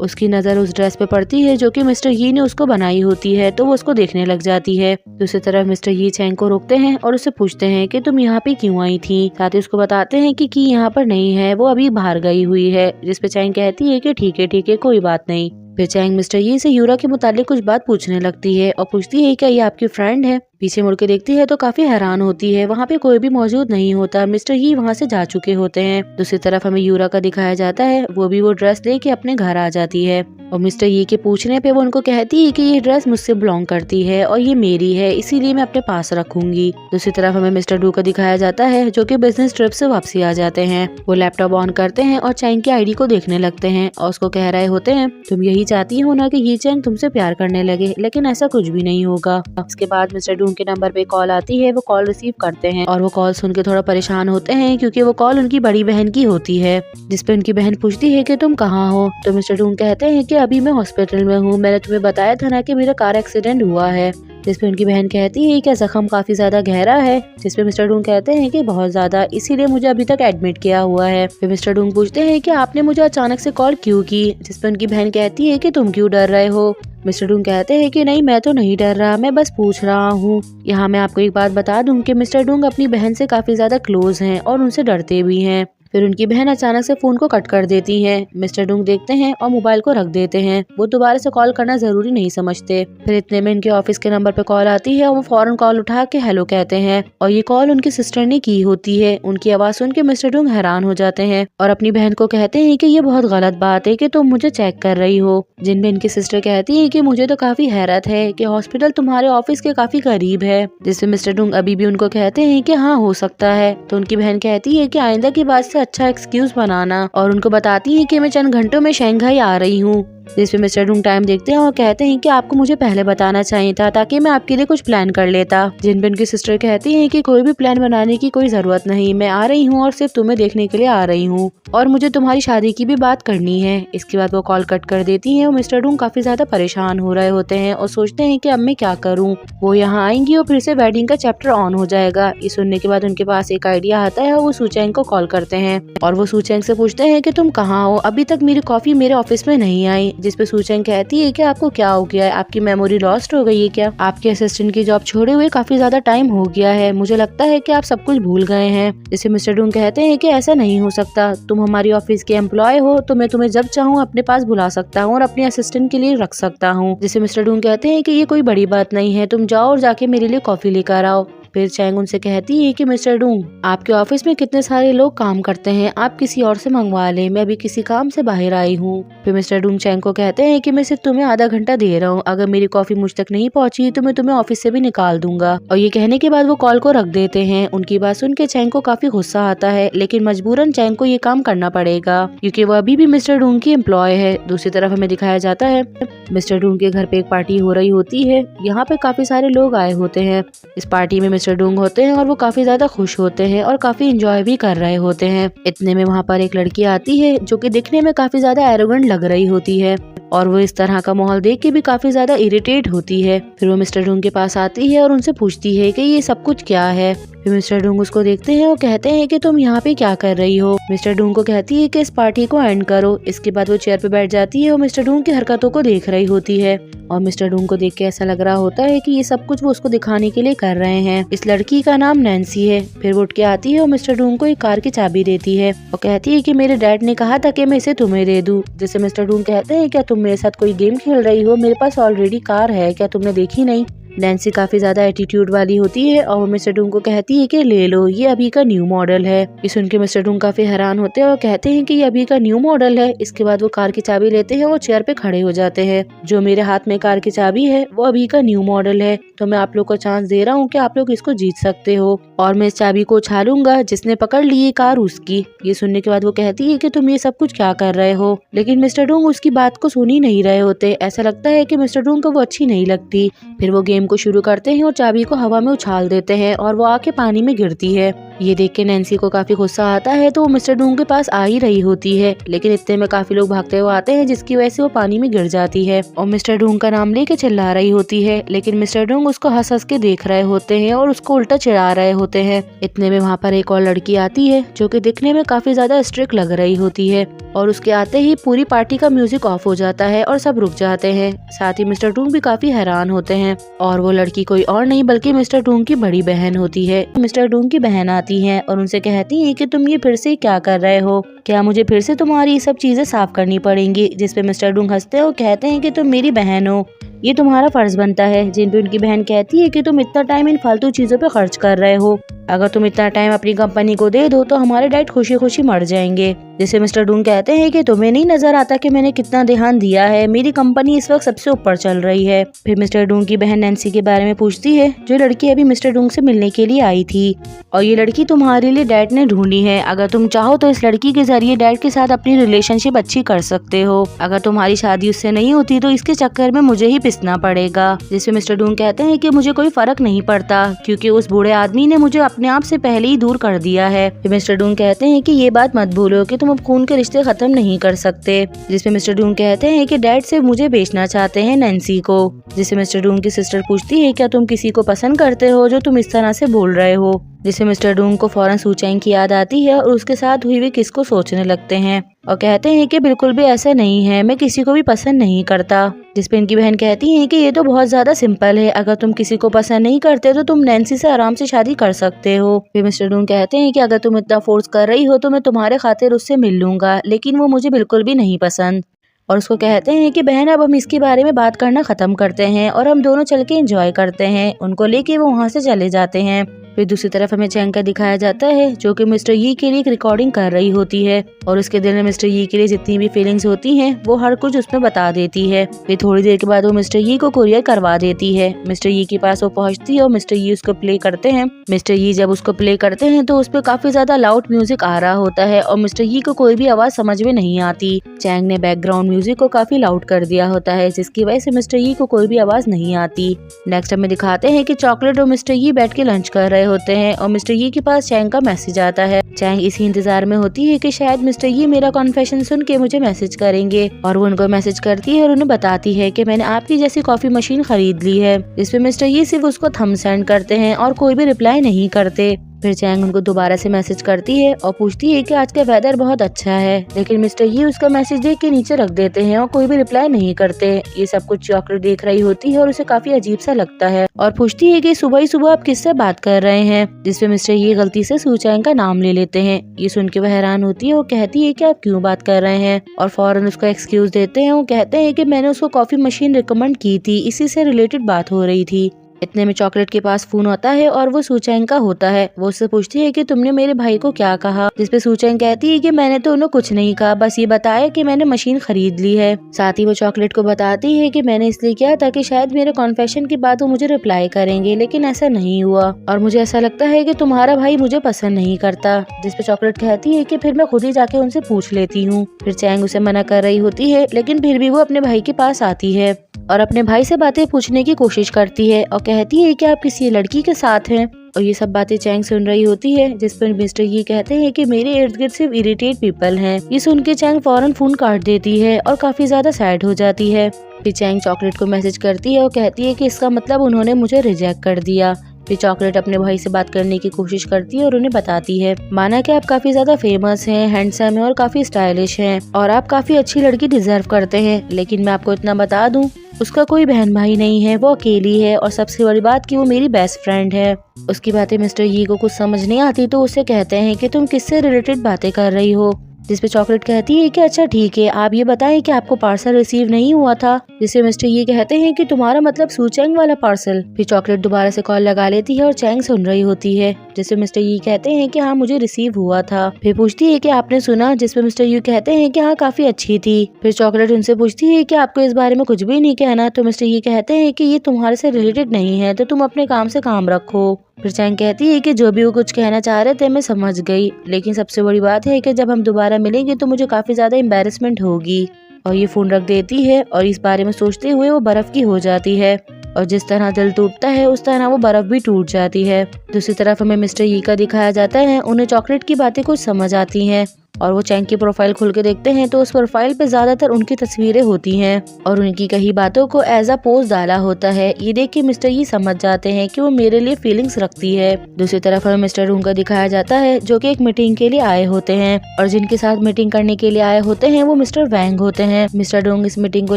उसकी नज़र उस ड्रेस पे पड़ती है जो कि मिस्टर यी ने उसको बनाई होती है तो वो उसको देखने लग जाती है। दूसरी तरफ मिस्टर यी चैंग को रोकते हैं और उससे पूछते हैं कि तुम यहाँ पे क्यों आई थी। साथ ही उसको बताते हैं कि यहाँ पर नहीं है, वो अभी बाहर गई हुई है। जिसपे चैंग कहती है कि ठीक है कोई बात नहीं। फिर चैंग मिस्टर यी से यूरा के मुतालिक कुछ बात पूछने लगती है और पूछती है क्या ये आपकी फ्रेंड है। पीछे मुड़ के देखती है तो काफी हैरान होती है, वहाँ पे कोई भी मौजूद नहीं होता। मिस्टर यी वहाँ से जा चुके होते हैं। दूसरी तरफ हमें यूरा का दिखाया जाता है, वो भी वो ड्रेस लेके अपने घर आ जाती है और मिस्टर यी के पूछने पे वो उनको कहती है कि ये ड्रेस मुझसे बिलोंग करती है और ये मेरी है, इसीलिए मैं अपने पास रखूंगी। दूसरी तरफ हमें मिस्टर डू का दिखाया जाता है जो कि बिजनेस ट्रिप से वापसी आ जाते हैं। वो लैपटॉप ऑन करते हैं और चैंग की आईडी को देखने लगते हैं और उसको कह रहे होते हैं तुम यही चाहती हो ना कि ये चैंग तुमसे प्यार करने लगे, लेकिन ऐसा कुछ भी नहीं होगा। इसके बाद मिस्टर डू के नंबर पे कॉल आती है, वो कॉल रिसीव करते हैं और वो कॉल सुन के थोड़ा परेशान होते हैं क्योंकि वो कॉल उनकी बड़ी बहन की होती है। जिसपे उनकी बहन पूछती है कि तुम कहाँ हो। तो मिस्टर डूंग कहते हैं कि अभी मैं हॉस्पिटल में हूँ, मैंने तुम्हें बताया था ना कि मेरा कार एक्सीडेंट हुआ है। जिसपे उनकी बहन कहती है कि जख्म काफी ज्यादा गहरा है। जिसपे मिस्टर डूंग कहते हैं कि बहुत ज्यादा, इसीलिए मुझे अभी तक एडमिट किया हुआ है। फिर मिस्टर डूंग पूछते हैं कि आपने मुझे अचानक से कॉल क्यों की। जिसपे उनकी बहन कहती है कि तुम क्यों डर रहे हो। मिस्टर डूंग कहते हैं कि नहीं, मैं तो नहीं डर रहा, मैं बस पूछ रहा हूँ। यहाँ मैं आपको एक बात बता दूं कि मिस्टर डूंग अपनी बहन से काफी ज्यादा क्लोज हैं और उनसे डरते भी हैं। फिर उनकी बहन अचानक से फोन को कट कर देती है। मिस्टर डूंग देखते हैं और मोबाइल को रख देते हैं। वो दोबारा से कॉल करना जरूरी नहीं समझते। फिर इतने में इनके ऑफिस के नंबर पे कॉल आती है और वो फौरन कॉल उठा के हेलो कहते हैं और ये कॉल उनकी सिस्टर ने की होती है। उनकी आवाज सुन के मिस्टर डूंग हैरान हो जाते हैं और अपनी बहन को कहते हैं कि ये बहुत गलत बात है कि तुम मुझे चेक कर रही हो। जिनमें इनकी सिस्टर कहती है कि मुझे तो काफी हैरत है कि हॉस्पिटल तुम्हारे ऑफिस के काफी करीब है। जिससे मिस्टर डूंग अभी भी उनको कहते हैं कि हाँ हो सकता है। तो उनकी बहन कहती है कि आइंदा की बात से अच्छा एक्सक्यूज बनाना और उनको बताती है कि मैं चंद घंटों में शंघाई आ रही हूँ। जिसपे मिस्टर डूंग टाइम देखते हैं और कहते हैं कि आपको मुझे पहले बताना चाहिए था ताकि मैं आपके लिए कुछ प्लान कर लेता। जिन पे उनकी सिस्टर कहती हैं कि कोई भी प्लान बनाने की कोई जरूरत नहीं, मैं आ रही हूँ और सिर्फ तुम्हें देखने के लिए आ रही हूँ और मुझे तुम्हारी शादी की भी बात करनी है। इसके बाद वो कॉल कट कर देती है और मिस्टर डूंग काफी ज्यादा परेशान हो रहे होते हैं और सोचते हैं कि अब मैं क्या करूँ। वो यहाँ आएंगी और फिर से वेडिंग का चैप्टर ऑन हो जाएगा। ये सुनने के बाद उनके पास एक आइडिया आता है और वो सूचैंग को कॉल करते हैं और वो सूचैंग से पूछते हैं कि तुम कहाँ हो, अभी तक मेरी कॉफी मेरे ऑफिस में नहीं आई। जिसपे सूचेंग कहती है कि आपको क्या हो गया है, आपकी मेमोरी लॉस्ट हो गई है क्या? आपके असिस्टेंट की जॉब छोड़े हुए काफी ज्यादा टाइम हो गया है, मुझे लगता है कि आप सब कुछ भूल गए हैं। जिसे मिस्टर डूंग कहते हैं कि ऐसा नहीं हो सकता, तुम हमारी ऑफिस के एम्प्लॉय हो तो मैं तुम्हें जब चाहूँ अपने पास बुला सकता हूँ और अपने असिस्टेंट के लिए रख सकता हूँ। जिसे मिस्टर डूंग कहते हैं कि ये कोई बड़ी बात नहीं है, तुम जाओ और जाके मेरे लिए कॉफी लेकर आओ। फिर चैंग उनसे कहती है कि मिस्टर डूंग, आपके ऑफिस में कितने सारे लोग काम करते हैं, आप किसी और से मंगवा लें, मैं अभी किसी काम से बाहर आई हूँ। फिर मिस्टर डूंग चैंग को कहते हैं कि मैं सिर्फ तुम्हें आधा घंटा दे रहा हूँ, अगर मेरी कॉफी मुझ तक नहीं पहुँची तो मैं तुम्हें ऑफिस से भी निकाल दूंगा। और ये कहने के बाद वो कॉल को रख देते हैं। उनकी बात सुन के चैंग को काफी गुस्सा आता है, लेकिन मजबूरन चैंग को ये काम करना पड़ेगा क्योंकि वो अभी भी मिस्टर डूंग की एम्प्लॉय है। दूसरी तरफ हमें दिखाया जाता है मिस्टर डूंग के घर पे एक पार्टी हो रही होती है। यहाँ पे काफी सारे लोग आए होते हैं। इस पार्टी में मिस्टर डूंग होते हैं और वो काफी ज्यादा खुश होते हैं और काफी एंजॉय भी कर रहे होते हैं। इतने में वहाँ पर एक लड़की आती है जो कि दिखने में काफी ज्यादा एरोगेंट लग रही होती है और वो इस तरह का माहौल देख के भी काफी ज्यादा इरिटेट होती है। फिर वो मिस्टर डूंग के पास आती है और उनसे पूछती है कि ये सब कुछ क्या है। फिर मिस्टर डूंग उसको देखते हैं और कहते हैं कि तुम यहाँ पे क्या कर रही हो। मिस्टर डूंग को कहती है कि इस पार्टी को एंड करो। इसके बाद वो चेयर पे बैठ जाती है और मिस्टर डूंग की हरकतों को देख रही होती है और मिस्टर डूंग को देख के ऐसा लग रहा होता है कि ये सब कुछ वो उसको दिखाने के लिए कर रहे हैं। इस लड़की का नाम नैन्सी है। फिर वो उठ के आती है और मिस्टर डूंग को एक कार की चाबी देती है और कहती है कि मेरे डैड ने कहा था कि मैं इसे तुम्हें दे दूं। जिससे मिस्टर डूंग कहते हैं क्या तुम मेरे साथ कोई गेम खेल रही हो, मेरे पास ऑलरेडी कार है, क्या तुमने देखी नहीं? नैन्सी काफी ज्यादा एटीट्यूड वाली होती है और मिस्टर डूंग को कहती है कि ले लो, ये अभी का न्यू मॉडल है। ये सुन के मिस्टर डूंग काफी हैरान होते हैं और कहते हैं कि ये अभी का न्यू मॉडल है। इसके बाद वो कार की चाबी लेते हैं और चेयर पे खड़े हो जाते हैं। जो मेरे हाथ में कार की चाबी है वो अभी का न्यू मॉडल है, तो मैं आप लोग को चांस दे रहा हूँ कि आप लोग इसको जीत सकते हो और मैं इस चाबी को उछालूंगा, जिसने पकड़ ली ये कार उसकी। ये सुनने के बाद वो कहती है कि तुम ये सब कुछ क्या कर रहे हो, लेकिन मिस्टर डूंग उसकी बात को सुन ही नहीं रहे होते। ऐसा लगता है कि मिस्टर डूंग को वो अच्छी नहीं लगती। फिर वो गेम को शुरू करते हैं और चाबी को हवा में उछाल देते हैं और वो आके पानी में गिरती है। ये देख के नैन्सी को काफी गुस्सा आता है तो वो मिस्टर डूंग के पास आ ही रही होती है, लेकिन इतने में काफी लोग भागते हुए आते हैं जिसकी वजह से वो पानी में गिर जाती है और मिस्टर डूंग का नाम लेके चिल्ला रही होती है। लेकिन मिस्टर डूंग उसको हंस हंस के देख रहे होते हैं और उसको उल्टा चिढ़ा रहे होते हैं। इतने में वहाँ पर एक और लड़की आती है जो कि दिखने में काफी ज्यादा स्ट्रिक्ट लग रही होती है और उसके आते ही पूरी पार्टी का म्यूजिक ऑफ हो जाता है और सब रुक जाते हैं। साथ ही मिस्टर डूंग भी काफी हैरान होते हैं और वो लड़की कोई और नहीं बल्कि मिस्टर डूंग की बड़ी बहन होती है। मिस्टर डूंग की बहन आती है और उनसे कहती है कि तुम ये फिर से क्या कर रहे हो, क्या मुझे फिर से तुम्हारी ये सब चीजें साफ करनी पड़ेंगी? जिसपे मिस्टर डूंग हंसते हैं और कहते हैं कि तुम मेरी बहन हो, ये तुम्हारा फर्ज बनता है। जिन पे उनकी बहन कहती है कि तुम इतना टाइम इन फालतू चीजों पे खर्च कर रहे हो, अगर तुम इतना टाइम अपनी कंपनी को दे दो तो हमारे डैड खुशी खुशी मर जाएंगे। जिसे मिस्टर डूंग कहते हैं कि तुम्हें नहीं नजर आता कि मैंने कितना ध्यान दिया है, मेरी कंपनी इस वक्त सबसे ऊपर चल रही है। फिर मिस्टर डूंग की बहन नैन्सी के बारे में पूछती है, जो लड़की अभी मिस्टर डूंग से मिलने के लिए आई थी, और ये लड़की तुम्हारे लिए डैड ने ढूंढी है। अगर तुम चाहो तो इस लड़की के जरिए डैड के साथ अपनी रिलेशनशिप अच्छी कर सकते हो। अगर तुम्हारी शादी उससे नहीं होती तो इसके चक्कर में मुझे ही पिसना पड़ेगा। जिसमें मिस्टर डूंग कहते हैं कि मुझे कोई फर्क नहीं पड़ता क्योंकि उस बूढ़े आदमी ने मुझे अपने आप से पहले ही दूर कर दिया है। फिर मिस्टर डूंग कहते हैं कि ये बात मत भूलो कि तुम अब खून के रिश्ते खत्म नहीं कर सकते। जिसमें मिस्टर डूंग कहते हैं कि डैड से मुझे बेचना चाहते हैं नैन्सी को। जिससे मिस्टर डूंग की सिस्टर पूछती है, क्या तुम किसी को पसंद करते हो जो तुम इस तरह से बोल रहे हो? जिससे मिस्टर डूंग को फौरन सूचेंग की याद आती है और उसके साथ हुई हुई किस को सोचने लगते हैं और कहते हैं कि बिल्कुल भी ऐसा नहीं है, मैं किसी को भी पसंद नहीं करता। जिसपे इनकी बहन कहती है कि ये तो बहुत ज्यादा सिंपल है, अगर तुम किसी को पसंद नहीं करते तो तुम नैन्सी से आराम से शादी कर सकते हो। फिर मिस्टर डूंग कहते हैं कि अगर तुम इतना फोर्स कर रही हो तो मैं तुम्हारे खातिर उससे मिल लूंगा, लेकिन वो मुझे बिल्कुल भी नहीं पसंद। और उसको कहते हैं कि बहन अब हम इसके बारे में बात करना खत्म करते हैं और हम दोनों चल के एंजॉय करते हैं। उनको लेके वो वहाँ से चले जाते हैं। फिर दूसरी तरफ हमें चैंग का दिखाया जाता है जो कि मिस्टर यी के लिए एक रिकॉर्डिंग कर रही होती है और उसके दिल में मिस्टर यी के लिए जितनी भी फीलिंग्स होती हैं वो हर कुछ उसमें बता देती है। फिर थोड़ी देर के बाद वो मिस्टर यी को कुरियर करवा देती है। मिस्टर यी के पास वो पहुंचती है और मिस्टर यी उसको प्ले करते हैं। मिस्टर यी जब उसको प्ले करते हैं तो उस पर काफी ज्यादा लाउड म्यूजिक आ रहा होता है और मिस्टर यी को कोई भी आवाज समझ में नहीं आती। चैंग ने बैकग्राउंड म्यूजिक को काफी लाउड कर दिया होता है जिसकी वजह से मिस्टर यी को कोई भी आवाज नहीं आती। नेक्स्ट हमें दिखाते हैं कि चॉकलेट और मिस्टर यी बैठ के लंच कर रहे होते हैं और मिस्टर यी के पास चैंग का मैसेज आता है। चैंग इसी इंतजार में होती है कि शायद मिस्टर यी मेरा कॉन्फेशन सुन के मुझे मैसेज करेंगे और वो उनको मैसेज करती है और उन्हें बताती है कि मैंने आपकी जैसी कॉफी मशीन खरीद ली है। जिसपे मिस्टर यी सिर्फ उसको थम्स सेंड करते हैं और कोई भी रिप्लाई नहीं करते। फिर चैंग उनको दोबारा से मैसेज करती है और पूछती है कि आज का वेदर बहुत अच्छा है, लेकिन मिस्टर ये उसका मैसेज देख के नीचे रख देते हैं और कोई भी रिप्लाई नहीं करते। ये सब कुछ चॉकलेट देख रही होती है और उसे काफी अजीब सा लगता है और पूछती है कि सुबह ही सुबह आप किससे बात कर रहे हैं, जिसपे मिस्टर ये गलती से सू चैंग का नाम ले लेते हैं। ये सुन के वह हैरान होती है और कहती है कि आप क्यों बात कर रहे हैं और फौरन उसको एक्सक्यूज देते हैं। वो कहते हैं कि मैंने उसको कॉफी मशीन रिकमेंड की थी, इसी से रिलेटेड बात हो रही थी। इतने में चॉकलेट के पास फोन आता है और वो सूचैंग का होता है। वो उससे पूछती है कि तुमने मेरे भाई को क्या कहा, जिसपे सूचैंग कहती है कि मैंने तो उन्हें कुछ नहीं कहा, बस ये बताया कि मैंने मशीन खरीद ली है। साथ ही वो चॉकलेट को बताती है कि मैंने इसलिए किया ताकि शायद मेरे कॉन्फेशन के बाद वो मुझे रिप्लाई करेंगे, लेकिन ऐसा नहीं हुआ और मुझे ऐसा लगता है कि तुम्हारा भाई मुझे पसंद नहीं करता। जिसपे चॉकलेट कहती है कि फिर मैं खुद ही जाके उनसे पूछ लेती हूँ। फिर चैंग उसे मना कर रही होती है, लेकिन फिर भी वो अपने भाई के पास आती है और अपने भाई से बातें पूछने की कोशिश करती है और कहती है कि आप किसी लड़की के साथ हैं। और ये सब बातें चैंग सुन रही होती है, जिस पर मिस्टर ये कहते हैं कि मेरे इर्द गिर्द सिर्फ इरिटेट पीपल हैं। ये सुन के चैंग फौरन फोन काट देती है और काफी ज्यादा सैड हो जाती है। फिर चैंग चॉकलेट को मैसेज करती है और कहती है कि इसका मतलब उन्होंने मुझे रिजेक्ट कर दिया। फिर चॉकलेट अपने भाई से बात करने की कोशिश करती है और उन्हें बताती है, माना कि आप काफी ज्यादा फेमस हैं, हैंडसम हैं और काफी स्टाइलिश हैं और आप काफी अच्छी लड़की डिजर्व करते हैं, लेकिन मैं आपको इतना बता दूं, उसका कोई बहन भाई नहीं है, वो अकेली है और सबसे बड़ी बात कि वो मेरी बेस्ट फ्रेंड है। उसकी बातें मिस्टर यी को कुछ समझ नहीं आती तो उससे कहते हैं कि तुम किससे रिलेटेड बातें कर रही हो। जिसपे चॉकलेट कहती है कि अच्छा ठीक है, आप ये बताएं कि आपको पार्सल रिसीव नहीं हुआ था। जिससे मिस्टर ये कहते हैं कि तुम्हारा मतलब सूचैंग वाला पार्सल। फिर चॉकलेट दोबारा से कॉल लगा लेती है और चैंग सुन रही होती है। जिससे मिस्टर ये कहते हैं कि हाँ मुझे रिसीव हुआ था। फिर पूछती है कि आपने सुना, जिसपे मिस्टर यू कहते हैं कि हाँ काफी अच्छी थी। फिर चॉकलेट उनसे पूछती है कि आपको इस बारे में कुछ भी नहीं कहना, तो मिस्टर ये कहते हैं कि ये तुम्हारे से रिलेटेड नहीं है, तो तुम अपने काम से काम रखो। फिर चैंग कहती है कि जो भी वो कुछ कहना चाह रहे थे मैं समझ गई, लेकिन सबसे बड़ी बात है कि जब हम दोबारा मिलेंगे तो मुझे काफी ज्यादा एम्बैरेसमेंट होगी। और ये फोन रख देती है और इस बारे में सोचते हुए वो बर्फ की हो जाती है और जिस तरह दिल टूटता है उस तरह वो बर्फ भी टूट जाती है। दूसरी तरफ हमें मिस्टर यी का दिखाया जाता है। उन्हें चॉकलेट की बातें कुछ समझ आती हैं और वो चैंग की प्रोफाइल खुल के देखते हैं तो उस प्रोफाइल पे ज्यादातर उनकी तस्वीरें होती हैं और उनकी कई बातों को एज अ पोस्ट डाला होता है। ये देख के मिस्टर ये समझ जाते हैं कि वो मेरे लिए फीलिंग्स रखती है। दूसरी तरफ हमें मिस्टर डूंग का दिखाया जाता है जो कि एक मीटिंग के लिए आए होते हैं और जिनके साथ मीटिंग करने के लिए आए होते हैं वो मिस्टर वैंग होते हैं। मिस्टर डूंग इस मीटिंग को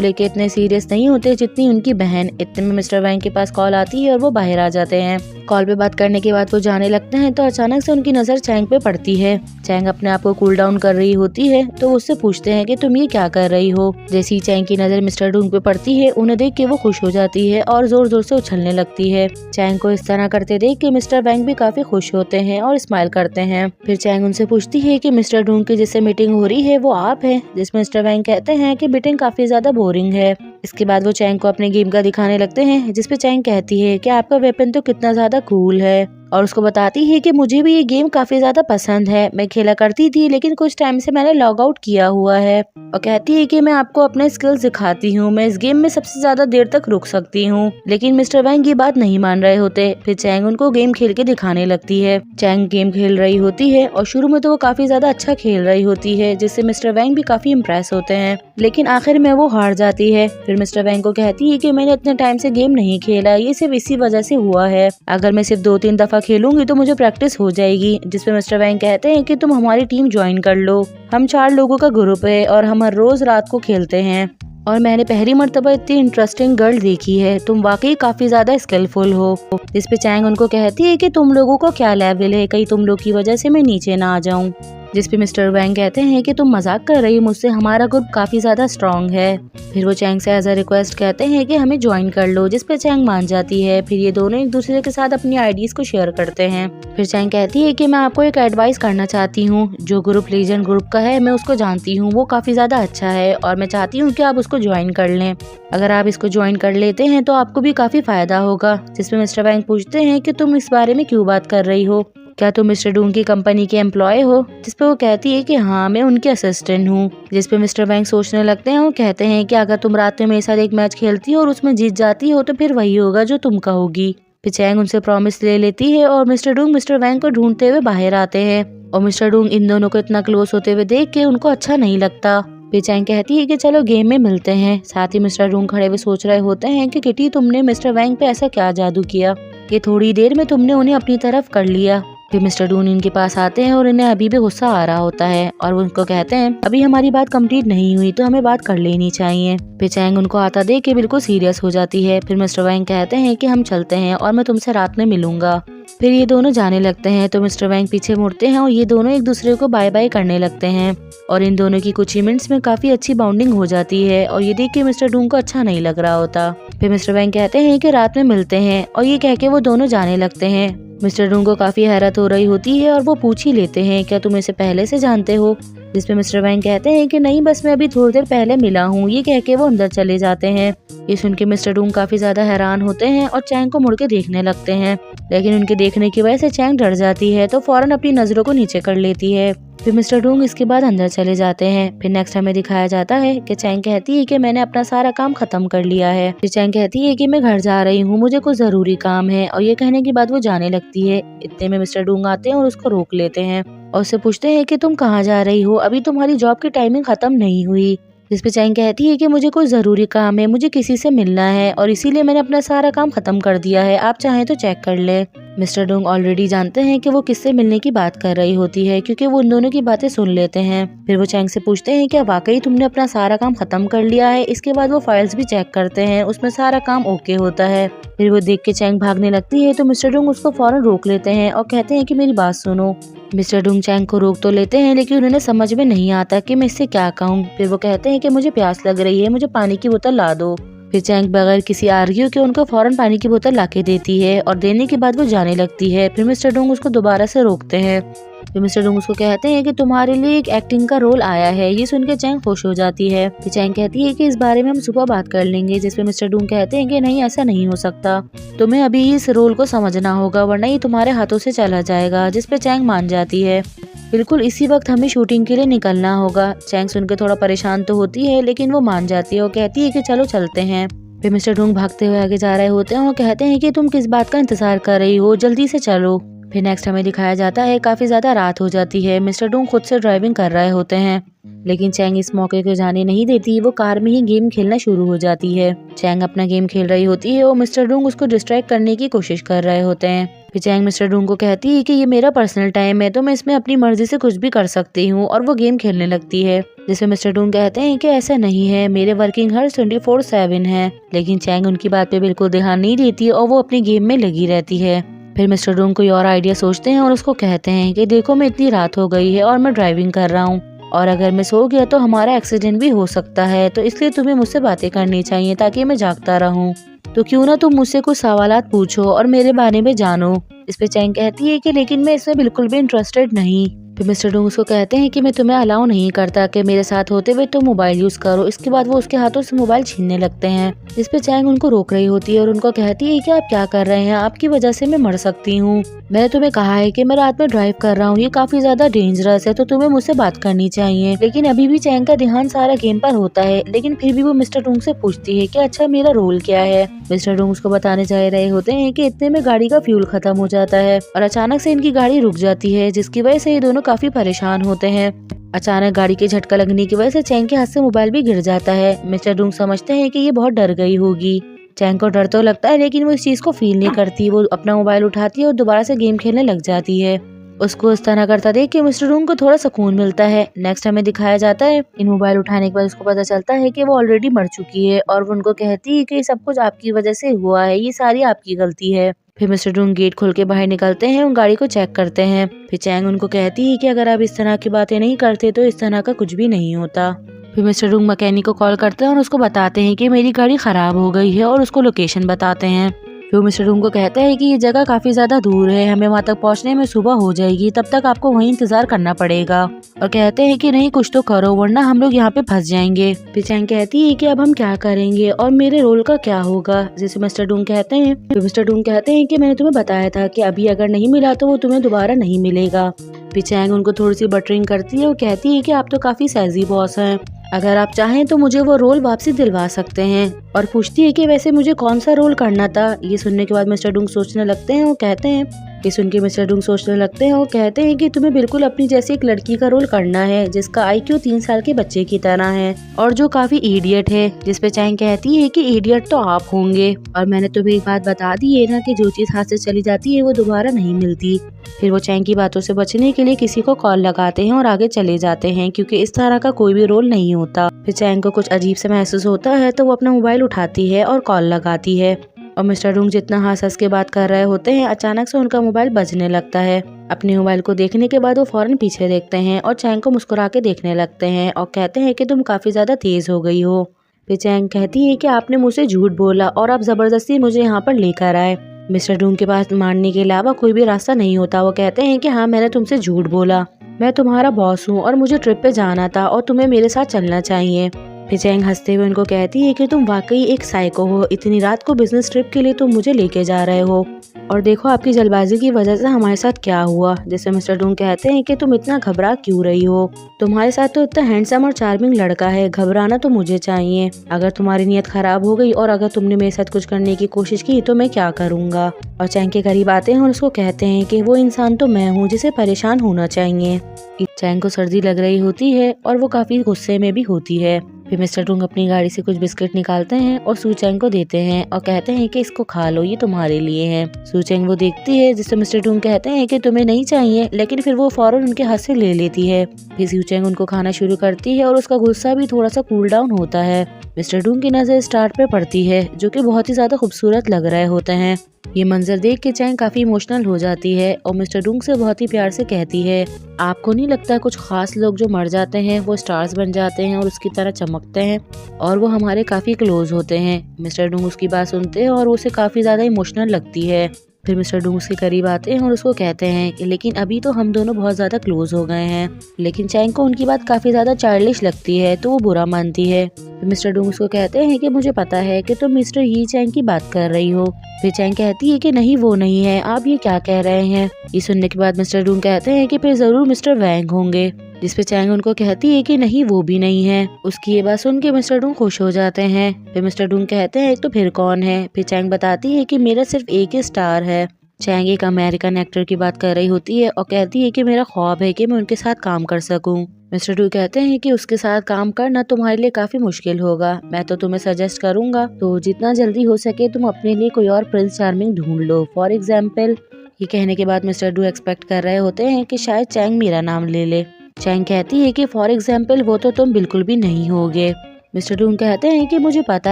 लेके इतने सीरियस नहीं होते जितनी उनकी बहन। इतने में मिस्टर वैंग के पास कॉल आती है और वो बाहर आ जाते हैं। कॉल पे बात करने के बाद वो जाने लगते हैं तो अचानक से उनकी नजर चैंग पे पड़ती है। चैंग अपने आप को कूल डाउन कर रही होती है तो उससे पूछते हैं कि तुम ये क्या कर रही हो। जैसी चैंग की नजर मिस्टर डूंग पे पड़ती है उन्हें देख के वो खुश हो जाती है और जोर जोर से उछलने लगती है। चैंग को इस तरह करते देख के मिस्टर वैंग भी काफी खुश होते हैं और स्माइल करते हैं। फिर चैंग उनसे पूछती है कि मिस्टर डूंग की जिससे मीटिंग हो रही है वो आप हैं, जिसमें मिस्टर वैंग कहते हैं कि मीटिंग काफी ज्यादा बोरिंग है। इसके बाद वो चैंग को अपने गेम का दिखाने लगते हैं जिसपे चैंग कहती है कि आपका वेपन तो कितना ज्यादा कूल है और उसको बताती है कि मुझे भी ये गेम काफी ज्यादा पसंद है, मैं खेला करती थी लेकिन कुछ टाइम से मैंने लॉग आउट किया हुआ है। और कहती है कि मैं आपको अपने स्किल्स दिखाती हूँ, मैं इस गेम में सबसे ज्यादा देर तक रुक सकती हूँ। लेकिन मिस्टर वैंग ये बात नहीं मान रहे होते। फिर चैंग उनको गेम खेल के दिखाने लगती है। चैंग गेम खेल रही होती है और शुरू में तो वो काफी ज्यादा अच्छा खेल रही होती है जिससे मिस्टर वैंग भी काफी इम्प्रेस होते हैं, लेकिन आखिर में वो हार जाती है। फिर मिस्टर वैंग को कहती है कि मैंने इतने टाइम से गेम नहीं खेला, ये सिर्फ इसी वजह से हुआ है, अगर मैं सिर्फ 2-3 दफा खेलूंगी तो मुझे प्रैक्टिस हो जाएगी। जिसपे मिस्टर वैंग कहते हैं कि तुम हमारी टीम ज्वाइन कर लो, हम 4 लोगों का ग्रुप है और हम हर रोज रात को खेलते हैं और मैंने पहली मर्तबा इतनी इंटरेस्टिंग गर्ल देखी है, तुम वाकई काफी ज्यादा स्किलफुल हो। जिसपे चैंग उनको कहती है कि तुम लोगों को क्या लेवल है, कहीं तुम लोग की वजह से मैं नीचे ना आ जाऊं। जिसपे मिस्टर वैंग कहते हैं कि तुम मजाक कर रही हो मुझसे, हमारा ग्रुप काफी ज्यादा स्ट्रांग है। फिर वो चैंग से एज अ रिक्वेस्ट कहते हैं कि हमें ज्वाइन कर लो, जिसपे चैंग मान जाती है। फिर ये दोनों एक दूसरे के साथ अपनी आईडीज को शेयर करते हैं। फिर चैंग कहती है कि मैं आपको एक एडवाइस करना चाहती हूँ, जो ग्रुप लीजेंड ग्रुप का है मैं उसको जानती हूँ, वो काफी ज्यादा अच्छा है और मैं चाहती हूँ कि आप उसको ज्वाइन कर लें। अगर आप इसको ज्वाइन कर लेते हैं तो आपको भी काफी फायदा होगा। जिसपे मिस्टर वैंग पूछते हैं कि तुम इस बारे में क्यों बात कर रही हो, क्या तुम मिस्टर डूंग की कंपनी के एम्प्लॉय हो। जिसपे वो कहती है कि हाँ मैं उनके असिस्टेंट हूँ। जिसपे मिस्टर वैंग सोचने लगते हैं और कहते हैं कि अगर तुम रात में मेरे साथ एक मैच खेलती हो और उसमें जीत जाती हो तो फिर वही होगा जो तुम कहोगी। फिर चैंग उनसे प्रॉमिस ले लेती है और मिस्टर डूंग मिस्टर वैंग को ढूंढते हुए बाहर आते हैं और मिस्टर डूंग इन दोनों को इतना क्लोज होते हुए देख के उनको अच्छा नहीं लगता। फिर चैंग कहती है कि चलो गेम में मिलते हैं। साथ ही मिस्टर डूंग खड़े हुए सोच रहे होते हैं कि किटी तुमने मिस्टर वैंग पे ऐसा क्या जादू किया कि थोड़ी देर में तुमने उन्हें अपनी तरफ कर लिया। फिर मिस्टर डून इनके पास आते हैं और इन्हें अभी भी गुस्सा आ रहा होता है और वो उनको कहते हैं अभी हमारी बात कंप्लीट नहीं हुई तो हमें बात कर लेनी चाहिए। फिर चैंग उनको आता देख के बिल्कुल सीरियस हो जाती है। फिर मिस्टर वैंग कहते हैं कि हम चलते हैं और मैं तुमसे रात में मिलूंगा। फिर ये दोनों जाने लगते हैं तो मिस्टर वैंग पीछे मुड़ते हैं और ये दोनों एक दूसरे को बाय बाय करने लगते हैं और इन दोनों की कुछ इवेंट्स में काफी अच्छी बाउंडिंग हो जाती है और ये देख के मिस्टर डून को अच्छा नहीं लग रहा होता। फिर मिस्टर वैंग कहते हैं कि रात में मिलते हैं और ये कह के वो दोनों जाने लगते हैं। मिस्टर डून को काफी हैरत हो रही होती है और वो पूछ ही लेते हैं क्या तुम इसे पहले से जानते हो, जिसपे मिस्टर वैंग कहते हैं कि नहीं बस मैं अभी थोड़ी देर पहले मिला हूँ। ये कह के वो अंदर चले जाते हैं। ये सुन के मिस्टर डून काफी ज्यादा हैरान होते हैं और चैंग को मुड़ के देखने लगते हैं, लेकिन उनके देखने की वजह से चैंग डर जाती है तो फौरन अपनी नजरों को नीचे कर लेती है। फिर मिस्टर डूंग इसके बाद अंदर चले जाते हैं। फिर नेक्स्ट हमें दिखाया जाता है कि चैंग कहती है कि मैंने अपना सारा काम खत्म कर लिया है। फिर चैंग कहती है कि मैं घर जा रही हूँ, मुझे कुछ जरूरी काम है और ये कहने के बाद वो जाने लगती है। इतने में मिस्टर डूंग आते हैं और उसको रोक लेते हैं और उससे पूछते हैं कि तुम कहाँ जा रही हो, अभी तुम्हारी जॉब की टाइमिंग खत्म नहीं हुई। जिस पे चैंग कहती है कि मुझे कोई जरूरी काम है, मुझे किसी से मिलना है और इसीलिए मैंने अपना सारा काम खत्म कर दिया है, आप चाहें तो चेक कर ले। मिस्टर डोंग ऑलरेडी जानते हैं कि वो किससे मिलने की बात कर रही होती है क्योंकि वो उन दोनों की बातें सुन लेते हैं। फिर वो चैंग से पूछते हैं क्या वाकई तुमने अपना सारा काम खत्म कर लिया है। इसके बाद वो फाइल्स भी चेक करते हैं, उसमें सारा काम ओके होता है। फिर वो देख के चैंग भागने लगती है तो मिस्टर डोंग उसको फौरन रोक लेते हैं और कहते हैं कि मेरी बात सुनो। मिस्टर डोंग चैंग को रोक तो लेते हैं लेकिन उन्हें समझ में नहीं आता कि मैं इससे क्या कहूँ। फिर वो कहते हैं कि मुझे प्यास लग रही है, मुझे पानी की बोतल ला दो। फिर चैंग बगैर किसी आर्ग्यू के उनको फौरन पानी की बोतल लाके देती है और देने के बाद वो जाने लगती है। फिर मिस्टर डोंग उसको दोबारा से रोकते हैं। फिर मिस्टर डोंग उसको कहते हैं कि तुम्हारे लिए एक एक्टिंग का रोल आया है। ये सुन के चैंग खुश हो जाती है। फिर चैंग कहती है कि इस बारे में हम सुबह बात कर लेंगे, जिसपे मिस्टर डोंग कहते हैं कि नहीं ऐसा नहीं हो सकता, तुम्हें अभी इस रोल को समझना होगा वरना ये तुम्हारे हाथों से चला जाएगा। जिसपे चैंग मान जाती है। बिल्कुल इसी वक्त हमें शूटिंग के लिए निकलना होगा। चैंग सुनकर थोड़ा परेशान तो होती है लेकिन वो मान जाती है और कहती है कि चलो चलते हैं। फिर मिस्टर डोंग भागते हुए आगे जा रहे होते हैं और कहते हैं कि तुम किस बात का इंतजार कर रही हो, जल्दी से चलो। फिर नेक्स्ट हमें दिखाया जाता है काफी ज्यादा रात हो जाती है। मिस्टर डोंग खुद से ड्राइविंग कर रहे होते हैं लेकिन चैंग इस मौके को जाने नहीं देती। वो कार में ही गेम खेलना शुरू हो जाती है। चैंग अपना गेम खेल रही होती है और मिस्टर डोंग उसको डिस्ट्रैक्ट करने की कोशिश कर रहे होते हैं। फिर चैंग मिस्टर डोंग को कहती है कि ये मेरा पर्सनल टाइम है तो मैं इसमें अपनी मर्जी से कुछ भी कर सकती हूँ और वो गेम खेलने लगती है। जिसमें मिस्टर डोंग कहते हैं कि ऐसा नहीं है, मेरे वर्किंग हर्स 24/7 है। लेकिन चैंग उनकी बात पे बिल्कुल ध्यान नहीं देती और वो अपने गेम में लगी रहती है। फिर मिस्टर डोंग कोई और आइडिया सोचते हैं और उसको कहते हैं कि देखो मैं इतनी रात हो गई है और मैं ड्राइविंग कर रहा हूँ और अगर मैं सो गया तो हमारा एक्सीडेंट भी हो सकता है, तो इसलिए तुम्हें मुझसे बातें करनी चाहिए ताकि मैं जागता रहूं। तो क्यों ना तुम मुझसे कुछ सवालात पूछो और मेरे बारे में जानो। इस पे चैंग कहती है कि लेकिन मैं इसमें बिल्कुल भी इंटरेस्टेड नहीं। फिर मिस्टर डोंग उसको कहते हैं कि मैं तुम्हें अलाउ नहीं करता कि मेरे साथ होते हुए तुम मोबाइल यूज करो। इसके बाद वो उसके हाथों से मोबाइल छीनने लगते हैं। इस पे चैंग उनको रोक रही होती है और उनको कहती है कि आप क्या कर रहे हैं, आपकी वजह से मैं मर सकती हूँ। मैंने तुम्हें कहा है कि मैं रात में ड्राइव कर रहा हूँ, ये काफी ज्यादा डेंजरस है तो तुम्हें मुझसे बात करनी चाहिए। लेकिन अभी भी चैंग का ध्यान सारा गेम पर होता है लेकिन फिर भी वो मिस्टर डोंग से पूछती है कि अच्छा मेरा रोल क्या है। मिस्टर डोंग उसको बताने जा रहे होते हैं कि इतने में गाड़ी का फ्यूल खत्म हो जाता है और अचानक से इनकी गाड़ी रुक जाती है, जिसकी वजह से ये दोनों काफी परेशान होते हैं। अचानक गाड़ी के झटका लगने की वजह से चैंग के हाथ से मोबाइल भी गिर जाता है। मिस्टर डोंग समझते हैं कि ये बहुत डर गई होगी। चैंग को डर तो लगता है लेकिन वो इस चीज को फील नहीं करती। वो अपना मोबाइल उठाती है और दोबारा से गेम खेलने लग जाती है। उसको इस तरह करता देख के मिस्टर डोंग को थोड़ा सुकून मिलता है। नेक्स्ट हमें दिखाया जाता है इन मोबाइल उठाने के बाद उसको पता चलता है कि वो ऑलरेडी मर चुकी है और वो उनको कहती है कि सब कुछ आपकी वजह से हुआ है, ये सारी आपकी गलती है। फिर मिस्टर डोंग गेट खोल के बाहर निकलते हैं और गाड़ी को चेक करते हैं। फिर चैंग उनको कहती है कि अगर आप इस तरह की बातें नहीं करते तो इस तरह का कुछ भी नहीं होता। फिर मिस्टर डोंग मैकेनिक को कॉल करते हैं और उसको बताते हैं कि मेरी गाड़ी खराब हो गई है और उसको लोकेशन बताते हैं। फिर मिस्टर डोंग को कहता है कि ये जगह काफी ज्यादा दूर है, हमें वहाँ तक पहुँचने में सुबह हो जाएगी, तब तक आपको वहीं इंतजार करना पड़ेगा। और कहते हैं कि नहीं कुछ तो करो वरना हम लोग यहाँ पे फंस जाएंगे। फिर चैंग कहती है कि अब हम क्या करेंगे और मेरे रोल का क्या होगा, जिसे मिस्टर डोंग कहते हैं। फिर मिस्टर डोंग कहते हैं कि मैंने तुम्हें बताया था कि अभी अगर नहीं मिला तो वो तुम्हें दोबारा नहीं मिलेगा। फिर चैंग उनको थोड़ी सी बटरिंग करती है और कहती है कि आप तो काफी सैजी बॉस हैं, अगर आप चाहें तो मुझे वो रोल वापसी दिलवा सकते हैं। और पूछती है कि वैसे मुझे कौन सा रोल करना था। ये सुनने के बाद मिस्टर डोंग सोचने लगते हैं और कहते हैं ये सुन के मिस्टर डूंग सोचने लगते हैं और कहते हैं कि तुम्हें बिल्कुल अपनी जैसी एक लड़की का रोल करना है जिसका IQ 3 साल के बच्चे की तरह है और जो काफी इडियट है। जिसपे चैंग कहती है कि इडियट तो आप होंगे और मैंने तुम्हें एक बात बता दी है ना कि जो चीज हाथ से चली जाती है वो दोबारा नहीं मिलती। फिर वो चैंग की बातों से बचने के लिए किसी को कॉल लगाते हैं और आगे चले जाते हैं क्योंकि इस तरह का कोई भी रोल नहीं होता। फिर चैंग को कुछ अजीब से महसूस होता है तो वो अपना मोबाइल उठाती है और कॉल लगाती है और मिस्टर डूंग जितना हंस के बात कर रहे होते हैं अचानक से उनका मोबाइल बजने लगता है। अपने मोबाइल को देखने के बाद वो फौरन पीछे देखते हैं और चैंग को मुस्कुरा के देखने लगते हैं और कहते हैं कि तुम काफी ज्यादा तेज हो गई हो। फिर चैंग कहती है कि आपने मुझसे झूठ बोला और आप जबरदस्ती मुझे यहाँ पर लेकर आए। मिस्टर डूंग के पास मानने के अलावा कोई भी रास्ता नहीं होता। वो कहते हैं कि हाँ मैंने तुमसे झूठ बोला, मैं तुम्हारा बॉस हूँ और मुझे ट्रिप पे जाना था और तुम्हें मेरे साथ चलना चाहिए। फिर चैंग हंसते हुए उनको कहती है कि तुम वाकई एक साइको हो, इतनी रात को बिजनेस ट्रिप के लिए तुम मुझे लेके जा रहे हो और देखो आपकी जल्दबाजी की वजह से हमारे साथ क्या हुआ। जिससे मिस्टर डूंग कहते हैं कि तुम इतना घबरा क्यों रही हो, तुम्हारे साथ तो इतना हैंडसम और चार्मिंग लड़का है, घबराना तो मुझे चाहिए। अगर तुम्हारी नीयत खराब हो गई और अगर तुमने मेरे साथ कुछ करने की कोशिश की तो मैं क्या करूँगा। और चैंग के करीब आते हैं और उसको कहते हैं कि वो इंसान तो मैं हूँ जिसे परेशान होना चाहिए। चैंग को सर्दी लग रही होती है और वो काफी गुस्से में भी होती है। फिर मिस्टर डूंग अपनी गाड़ी से कुछ बिस्किट निकालते हैं और सू चैंग को देते हैं और कहते हैं कि इसको खा लो, ये तुम्हारे लिए है। सू चैंग वो देखती है जिससे मिस्टर डूंग कहते हैं कि तुम्हें नहीं चाहिए, लेकिन फिर वो फौरन उनके हाथ से ले लेती है। फिर सू चैंग उनको खाना शुरू करती है और उसका गुस्सा भी थोड़ा सा कूल डाउन होता है। मिस्टर डूंग की नजर स्टार पे पड़ती है जो कि बहुत ही ज्यादा खूबसूरत लग रहे होते हैं। ये मंजर देख के चैंग काफी इमोशनल हो जाती है और मिस्टर डूंग से बहुत ही प्यार से कहती है, आपको नहीं लगता कुछ खास लोग जो मर जाते हैं वो स्टार्स बन जाते हैं और उसकी तरह चमकते हैं और वो हमारे काफी क्लोज होते हैं। मिस्टर डूंग उसकी बात सुनते हैं और उसे काफी ज्यादा इमोशनल लगती है। फिर मिस्टर डूंग उसके करीब आते हैं और उसको कहते हैं कि लेकिन अभी तो हम दोनों बहुत ज्यादा क्लोज हो गए हैं। लेकिन चैंग को उनकी बात काफी ज्यादा चाइल्डिश लगती है तो वो बुरा मानती है। फिर मिस्टर डूंग उसको कहते हैं कि मुझे पता है कि तुम मिस्टर यी चैंग की बात कर रही हो। फिर चैंग कहती है कि नहीं वो नहीं है, आप ये क्या कह रहे हैं। ये सुनने के बाद मिस्टर डूंग कहते हैं कि फिर जरूर मिस्टर वैंग होंगे। जिसपे चैंग उनको कहती है कि नहीं वो भी नहीं है। उसकी ये बात सुन के मिस्टर डूंग खुश हो जाते हैं। फिर मिस्टर डूंग कहते हैं तो फिर कौन है। फिर चैंग बताती है कि मेरा सिर्फ एक ही स्टार है। चैंग एक अमेरिकन एक्टर की बात कर रही होती है और कहती है कि मेरा ख्वाब है कि मैं उनके साथ काम कर सकूं। मिस्टर डू कहते हैं कि उसके साथ काम करना तुम्हारे लिए काफी मुश्किल होगा, मैं तो तुम्हें सजेस्ट करूंगा तो जितना जल्दी हो सके तुम अपने लिए कोई और प्रिंस चार्मिंग ढूंढ लो, फॉर एग्जाम्पल। ये कहने के बाद मिस्टर डू एक्सपेक्ट कर रहे होते हैं कि शायद चैंग मेरा नाम ले ले। चैंग कहती है कि फॉर एग्जाम्पल वो तो तुम बिल्कुल भी नहीं होगे। मिस्टर डूंग कहते हैं कि मुझे पता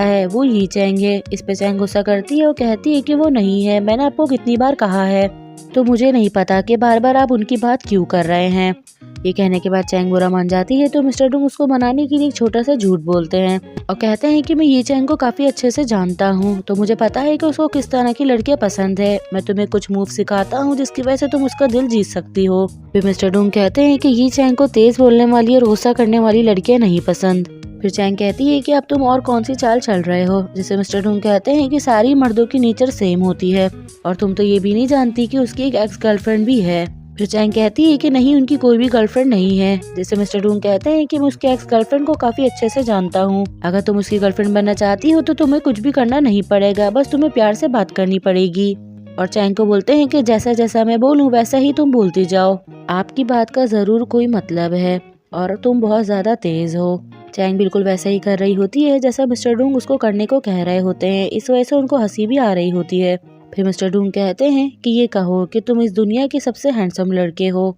है वो यी चैंग है। इस पे चैंग गुस्सा करती है और कहती है कि वो नहीं है, मैंने आपको कितनी बार कहा है, तो मुझे नहीं पता कि बार बार आप उनकी बात क्यों कर रहे हैं। ये कहने के बाद चैंग बुरा मान जाती है तो मिस्टर डूंग उसको मनाने के लिए एक छोटा सा झूठ बोलते हैं और कहते हैं कि मैं यी चैंग को काफी अच्छे से जानता हूँ, तो मुझे पता है कि उसको किस तरह की लड़कियां पसंद है। मैं तुम्हें कुछ मूव सिखाता हूँ जिसकी वजह से तुम उसका दिल जीत सकती हो। फिर मिस्टर डूंग कहते हैं कि यी चैंग को तेज बोलने वाली और गुस्सा करने वाली लड़कियां नहीं पसंद। फिर चैंग कहती है कि अब तुम और कौन सी चाल चल रहे हो। जिसे मिस्टर डूंग कहते हैं कि सारी मर्दों की नेचर सेम होती है और तुम तो ये भी नहीं जानती कि उसकी एक एक्स गर्लफ्रेंड भी है। फिर चैंग कहती है कि नहीं, उनकी कोई भी गर्लफ्रेंड नहीं है। जिसे मिस्टर डूंग कहते हैं कि मैं उसके एक्स गर्लफ्रेंड को काफी अच्छे से जानता हूँ। अगर तुम उसकी गर्लफ्रेंड बनना चाहती हो तो तुम्हें कुछ भी करना नहीं पड़ेगा, बस तुम्हें प्यार से बात करनी पड़ेगी। और चैंग को बोलते हैं कि जैसा जैसा मैं बोलूँ वैसा ही तुम बोलती जाओ, आपकी बात का जरूर कोई मतलब है और तुम बहुत ज्यादा तेज हो। चैंग बिल्कुल वैसा ही कर रही होती है जैसा मिस्टर डूंग उसको करने को कह रहे होते हैं। इस वजह से उनको हंसी भी आ रही होती है। फिर मिस्टर डूंग कहते हैं कि ये कहो कि तुम इस दुनिया के सबसे हैंडसम लड़के हो।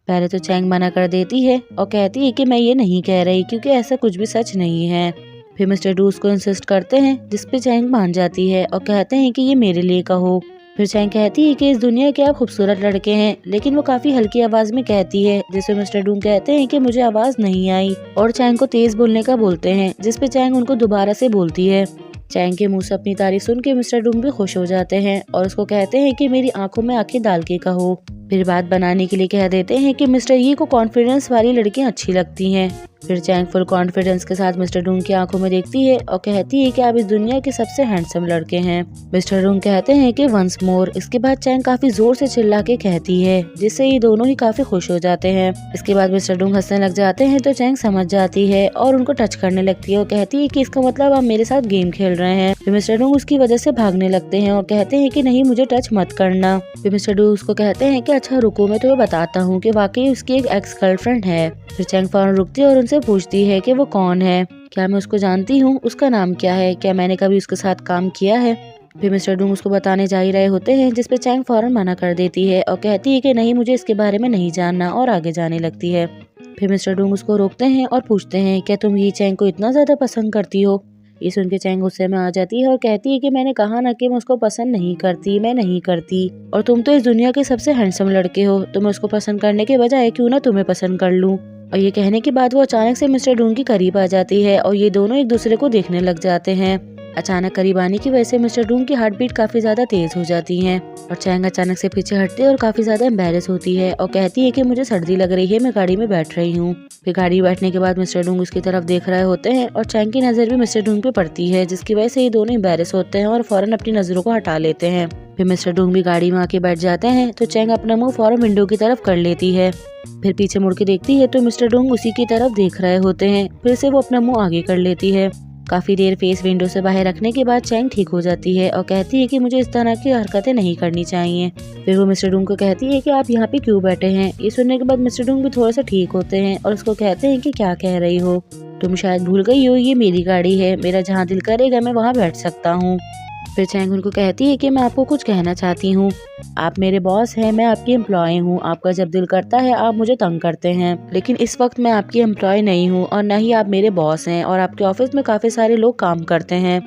पहले तो चैंग मना कर देती है और कहती है कि मैं ये नहीं कह रही क्योंकि ऐसा कुछ भी सच नहीं है। फिर मिस्टर डू उसको इंसिस्ट करते हैं जिसपे चैंग मान जाती है और कहते हैं कि ये मेरे लिए कहो। फिर चैंग कहती है कि इस दुनिया के आप खूबसूरत लड़के हैं, लेकिन वो काफी हल्की आवाज में कहती है। जिसपे मिस्टर डूंग कहते हैं कि मुझे आवाज नहीं आई और चैंग को तेज बोलने का बोलते हैं। जिसपे चैंग उनको दोबारा से बोलती है। चैंग के मुंह से अपनी तारीफ सुन के मिस्टर डूंग भी खुश हो जाते हैं और उसको कहते हैं कि मेरी आंखों में आंखें डाल के कहो। फिर बात बनाने के लिए कह देते हैं कि मिस्टर यी को कॉन्फिडेंस वाली लड़कियां अच्छी लगती हैं फिर चैंग फुल कॉन्फिडेंस के साथ मिस्टर डूंग की आंखों में देखती है और कहती है कि आप इस दुनिया के सबसे हैंडसम लड़के हैं। मिस्टर डूंग कहते हैं कि वंस मोर। इसके बाद चैंग काफी जोर से चिल्ला के कहती है, जिससे ये दोनों ही काफी खुश हो जाते हैं। इसके बाद मिस्टर डूंग हंसने लग जाते हैं तो चैंग समझ जाती है और उनको टच करने लगती है और कहती है कि इसका मतलब आप मेरे साथ गेम खेल रहे हैं। फिर मिस्टर डूंग उसकी वजह से भागने लगते हैं और कहते हैं कि नहीं, मुझे टच मत करना। फिर मिस्टर डूंग उसको कहते हैं कि अच्छा रुको, मैं तुम्हें बताता हूँ कि वाकई उसकी एक एक्स गर्लफ्रेंड है। फिर चैंग फौरन रुकती है और उनसे पूछती है कि वो कौन है, क्या मैं उसको जानती हूँ, उसका नाम क्या है, क्या मैंने कभी उसके साथ काम किया है। फिर मिस्टर डूंग उसको बताने जा ही रहे होते हैं, जिसपे चैंग फौरन मना कर देती है और कहती है कि नहीं, मुझे इसके बारे में नहीं जानना, और आगे जाने लगती है। फिर मिस्टर डूंग उसको रोकते हैं और पूछते हैं, क्या तुम ये चैंग को इतना ज्यादा पसंद करती हो। ये सुन के चैंग गुस्से में आ जाती है और कहती है कि मैंने कहा ना कि मैं उसको पसंद नहीं करती, मैं नहीं करती, और तुम तो इस दुनिया के सबसे हैंडसम लड़के हो, तो मैं उसको पसंद करने के बजाय क्यों ना तुम्हें पसंद कर लूं। और ये कहने के बाद वो अचानक से मिस्टर डूंग के करीब आ जाती है और ये दोनों एक दूसरे को देखने लग जाते हैं। अचानक करीब आने की वजह से मिस्टर डूंग की हार्ट बीट काफी ज्यादा तेज हो जाती है और चैंग अचानक से पीछे हटती है और काफी ज्यादा एम्बैरेस होती है और कहती है कि मुझे सर्दी लग रही है, मैं गाड़ी में बैठ रही हूँ। फिर गाड़ी में बैठने के बाद मिस्टर डूंग उसकी तरफ देख रहे होते हैं और चैंग की नजर भी मिस्टर डूंग पे पड़ती है, जिसकी वजह से ये दोनों एम्बैरेस होते हैं और फौरन अपनी नजरों को हटा लेते हैं। फिर मिस्टर डूंग भी गाड़ी में आके बैठ जाते हैं तो चैंग अपना मुंह फौरन विंडो की तरफ कर लेती है। फिर पीछे मुड़ के देखती है तो मिस्टर डूंग उसी की तरफ देख रहे होते हैं। फिर से वो अपना मुंह आगे कर लेती है। काफी देर फेस विंडो से बाहर रखने के बाद चैंग ठीक हो जाती है और कहती है कि मुझे इस तरह की हरकतें नहीं करनी चाहिए। फिर वो मिस्टर डूंग को कहती है कि आप यहाँ पे क्यों बैठे हैं। ये सुनने के बाद मिस्टर डूंग भी थोड़ा सा ठीक होते हैं और उसको कहते हैं कि क्या कह रही हो, तुम शायद भूल गई हो, ये मेरी गाड़ी है, मेरा जहाँ दिल करेगा मैं वहाँ बैठ सकता हूँ। फिर चैंग उनको कहती है कि मैं आपको कुछ कहना चाहती हूँ, आप मेरे बॉस हैं, मैं आपकी एम्प्लॉय हूँ, आपका जब दिल करता है आप मुझे तंग करते हैं, लेकिन इस वक्त मैं आपकी एम्प्लॉय नहीं हूँ और न ही आप मेरे बॉस हैं, और आपके ऑफिस में काफी सारे लोग काम करते हैं,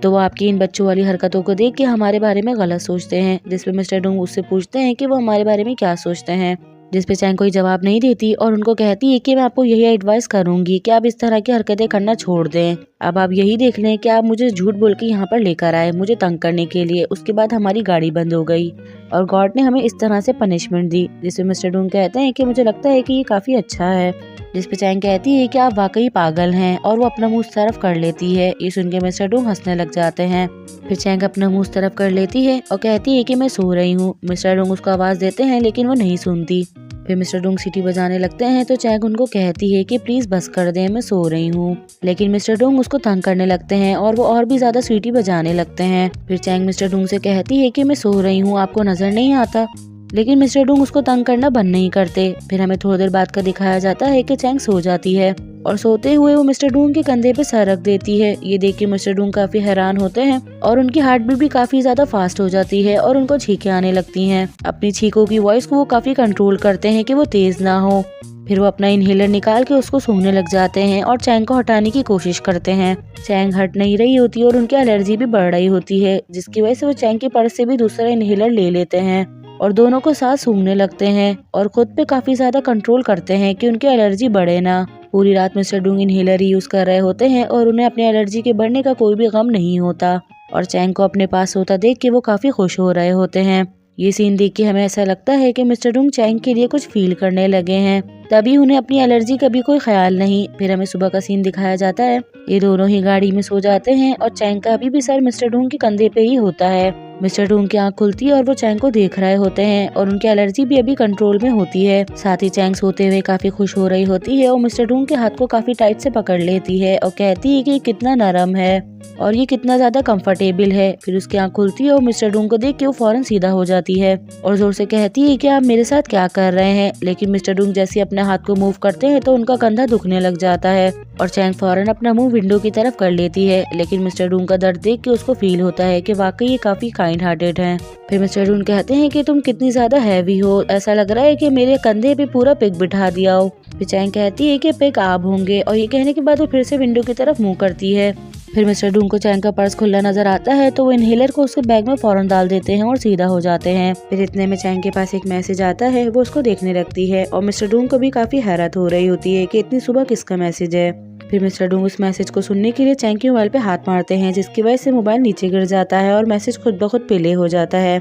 तो वो आपकी इन बच्चों वाली हरकतों को देख के हमारे बारे में गलत सोचते हैं। जिसपे मिस्टर डूंग उससे पूछते हैं कि वो हमारे बारे में क्या सोचते हैं, जिसपे चैंग कोई जवाब नहीं देती और उनको कहती है कि मैं आपको यही एडवाइस करूंगी कि आप इस तरह की हरकतें करना छोड़ दें। अब आप यही देख लें कि आप मुझे झूठ बोल के यहाँ पर लेकर आए मुझे तंग करने के लिए, उसके बाद हमारी गाड़ी बंद हो गई और गॉड ने हमें इस तरह से पनिशमेंट दी। जिसपे मिस्टर डूंग कहते हैं कि मुझे लगता है कि ये काफी अच्छा है। जिसपे चैंग कहती है कि आप वाकई पागल हैं और वो अपना मुंह उस तरफ कर लेती है। ये सुन के मिस्टर डूंग हंसने लग जाते हैं। फिर चैंग अपना मुंह उस तरफ कर लेती है और कहती है कि मैं सो रही हूँ। मिस्टर डूंग उसको आवाज देते हैं लेकिन वो नहीं सुनती। फिर मिस्टर डूंग सीटी बजाने लगते हैं तो चैंग उनको कहती है कि प्लीज बस कर दें, मैं सो रही हूँ, लेकिन मिस्टर डूंग उसको तंग करने लगते हैं और वो और भी ज्यादा सीटी बजाने लगते हैं। फिर चैंग मिस्टर डूंग से कहती है कि मैं सो रही हूँ, आपको नजर नहीं आता, लेकिन मिस्टर डूंग उसको तंग करना बंद नहीं करते। फिर हमें थोड़ी देर बाद का दिखाया जाता है कि चैंग सो जाती है और सोते हुए वो मिस्टर डूंग के कंधे पे सर रख देती है। ये देख के मिस्टर डूंग काफी हैरान होते हैं और उनकी हार्ट बीट भी काफी ज्यादा फास्ट हो जाती है और उनको छींकें आने लगती हैं। अपनी छींकों की वॉइस को वो काफी कंट्रोल करते हैं कि वो तेज ना हो। फिर वो अपना इनहेलर निकाल के उसको सूंघने लग जाते हैं और चैंग को हटाने की कोशिश करते हैं। चैंग हट नहीं रही होती और उनकी एलर्जी भी बढ़ रही होती है, जिसकी वजह से वो चैंग के पर्स से भी दूसरा इनहेलर ले लेते हैं और दोनों को साथ सूंघने लगते हैं और खुद पे काफी ज्यादा कंट्रोल करते हैं कि उनकी एलर्जी बढ़े ना। पूरी रात मिस्टर डूंग इनहेलर यूज कर रहे होते हैं और उन्हें अपनी एलर्जी के बढ़ने का कोई भी गम नहीं होता और चैंग को अपने पास सोता देख के वो काफी खुश हो रहे होते हैं। ये सीन देख के हमें ऐसा लगता है कि मिस्टर डूंग चैंग के लिए कुछ फील करने लगे हैं, तभी उन्हें अपनी एलर्जी का भी कोई ख्याल नहीं। फिर हमें सुबह का सीन दिखाया जाता है। ये दोनों ही गाड़ी में सो जाते हैं और चैंग का अभी भी सर मिस्टर डूंग के कंधे पे ही होता है। मिस्टर डूंग की आंख खुलती है और वो चैंग को देख रहे होते हैं और उनकी एलर्जी भी अभी कंट्रोल में होती है। साथ ही चैंग सोते हुए काफी खुश हो रही होती है और मिस्टर डूंग के हाथ को काफी टाइट से पकड़ लेती है और कहती है कि ये कितना नरम है और ये कितना ज्यादा कंफर्टेबल है। फिर उसकी आंख खुलती है और मिस्टर डूंग को देख के वो फौरन सीधा हो जाती है और जोर से कहती है कि आप मेरे साथ क्या कर रहे हैं, लेकिन मिस्टर डूंग जैसे अपने हाथ को मूव करते हैं तो उनका कंधा दुखने लग जाता है और चैंग फौरन अपना मुंह विंडो की तरफ कर लेती है, लेकिन मिस्टर डूंग का दर्द देख के उसको फील होता है कि वाकई ये काफी काइंड हार्टेड हैं। फिर मिस्टर डूंग कहते हैं कि तुम कितनी ज्यादा हैवी हो, ऐसा लग रहा है कि मेरे कंधे पे पूरा पिग बिठा दिया हो। फिर चैंग कहती है कि पिग आप होंगे और ये कहने के बाद वो फिर से विंडो की तरफ मुंह करती है। फिर मिस्टर डूंग को चैंग का पर्स खुला नजर आता है तो वो इनहेलर को उसके बैग में फौरन डाल देते हैं और सीधा हो जाते हैं। फिर इतने में चैंग के पास एक मैसेज आता है, वो उसको देखने लगती है और मिस्टर डूंग को भी काफी हैरत हो रही होती है कि इतनी सुबह किसका मैसेज है। फिर मिस्टर डूंग उस मैसेज को सुनने के लिए चैंग के मोबाइल पे हाथ मारते हैं, जिसकी वजह से मोबाइल नीचे गिर जाता है और मैसेज खुद ब खुद प्ले हो जाता है।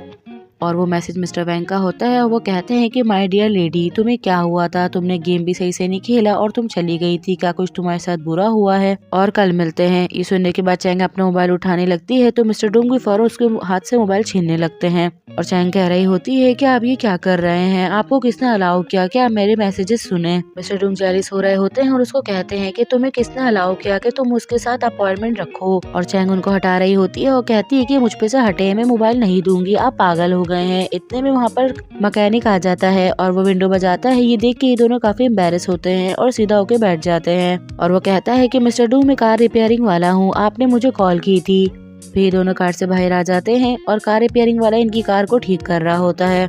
और वो मैसेज मिस्टर वैंग का होता है और वो कहते हैं कि माय डियर लेडी, तुम्हें क्या हुआ था? तुमने गेम भी सही से नहीं खेला और तुम चली गई थी, क्या कुछ तुम्हारे साथ बुरा हुआ है? और कल मिलते हैं। ये सुनने के बाद चैंग अपना मोबाइल उठाने लगती है तो मिस्टर डोंग भी फौरन उसके हाथ से मोबाइल छीनने लगते हैं और चैंग कह रही होती है कि आप ये क्या कर रहे हैं? आपको किसने अलाउ किया? क्या मेरे मैसेजेस सुने? मिस्टर डोंग जेलिस हो रहे होते हैं और उसको कहते हैं कि तुम्हें किसने अलाउ किया कि तुम उसके साथ अपॉइंटमेंट रखो? और चैंग उनको हटा रही होती है और कहती है कि मुझ पे से हटे, मैं मोबाइल नहीं दूंगी, आप पागल हो गए हैं। इतने में वहाँ पर मैकेनिक आ जाता है और वो विंडो बजाता है। ये देख के ये दोनों काफी एम्बेरस होते हैं और सीधा होके बैठ जाते हैं और वो कहता है कि मिस्टर डोंग, मैं कार रिपेयरिंग वाला हूँ, आपने मुझे कॉल की थी। फिर ये दोनों कार से बाहर आ जाते हैं और कार रिपेयरिंग वाला इनकी कार को ठीक कर रहा होता है।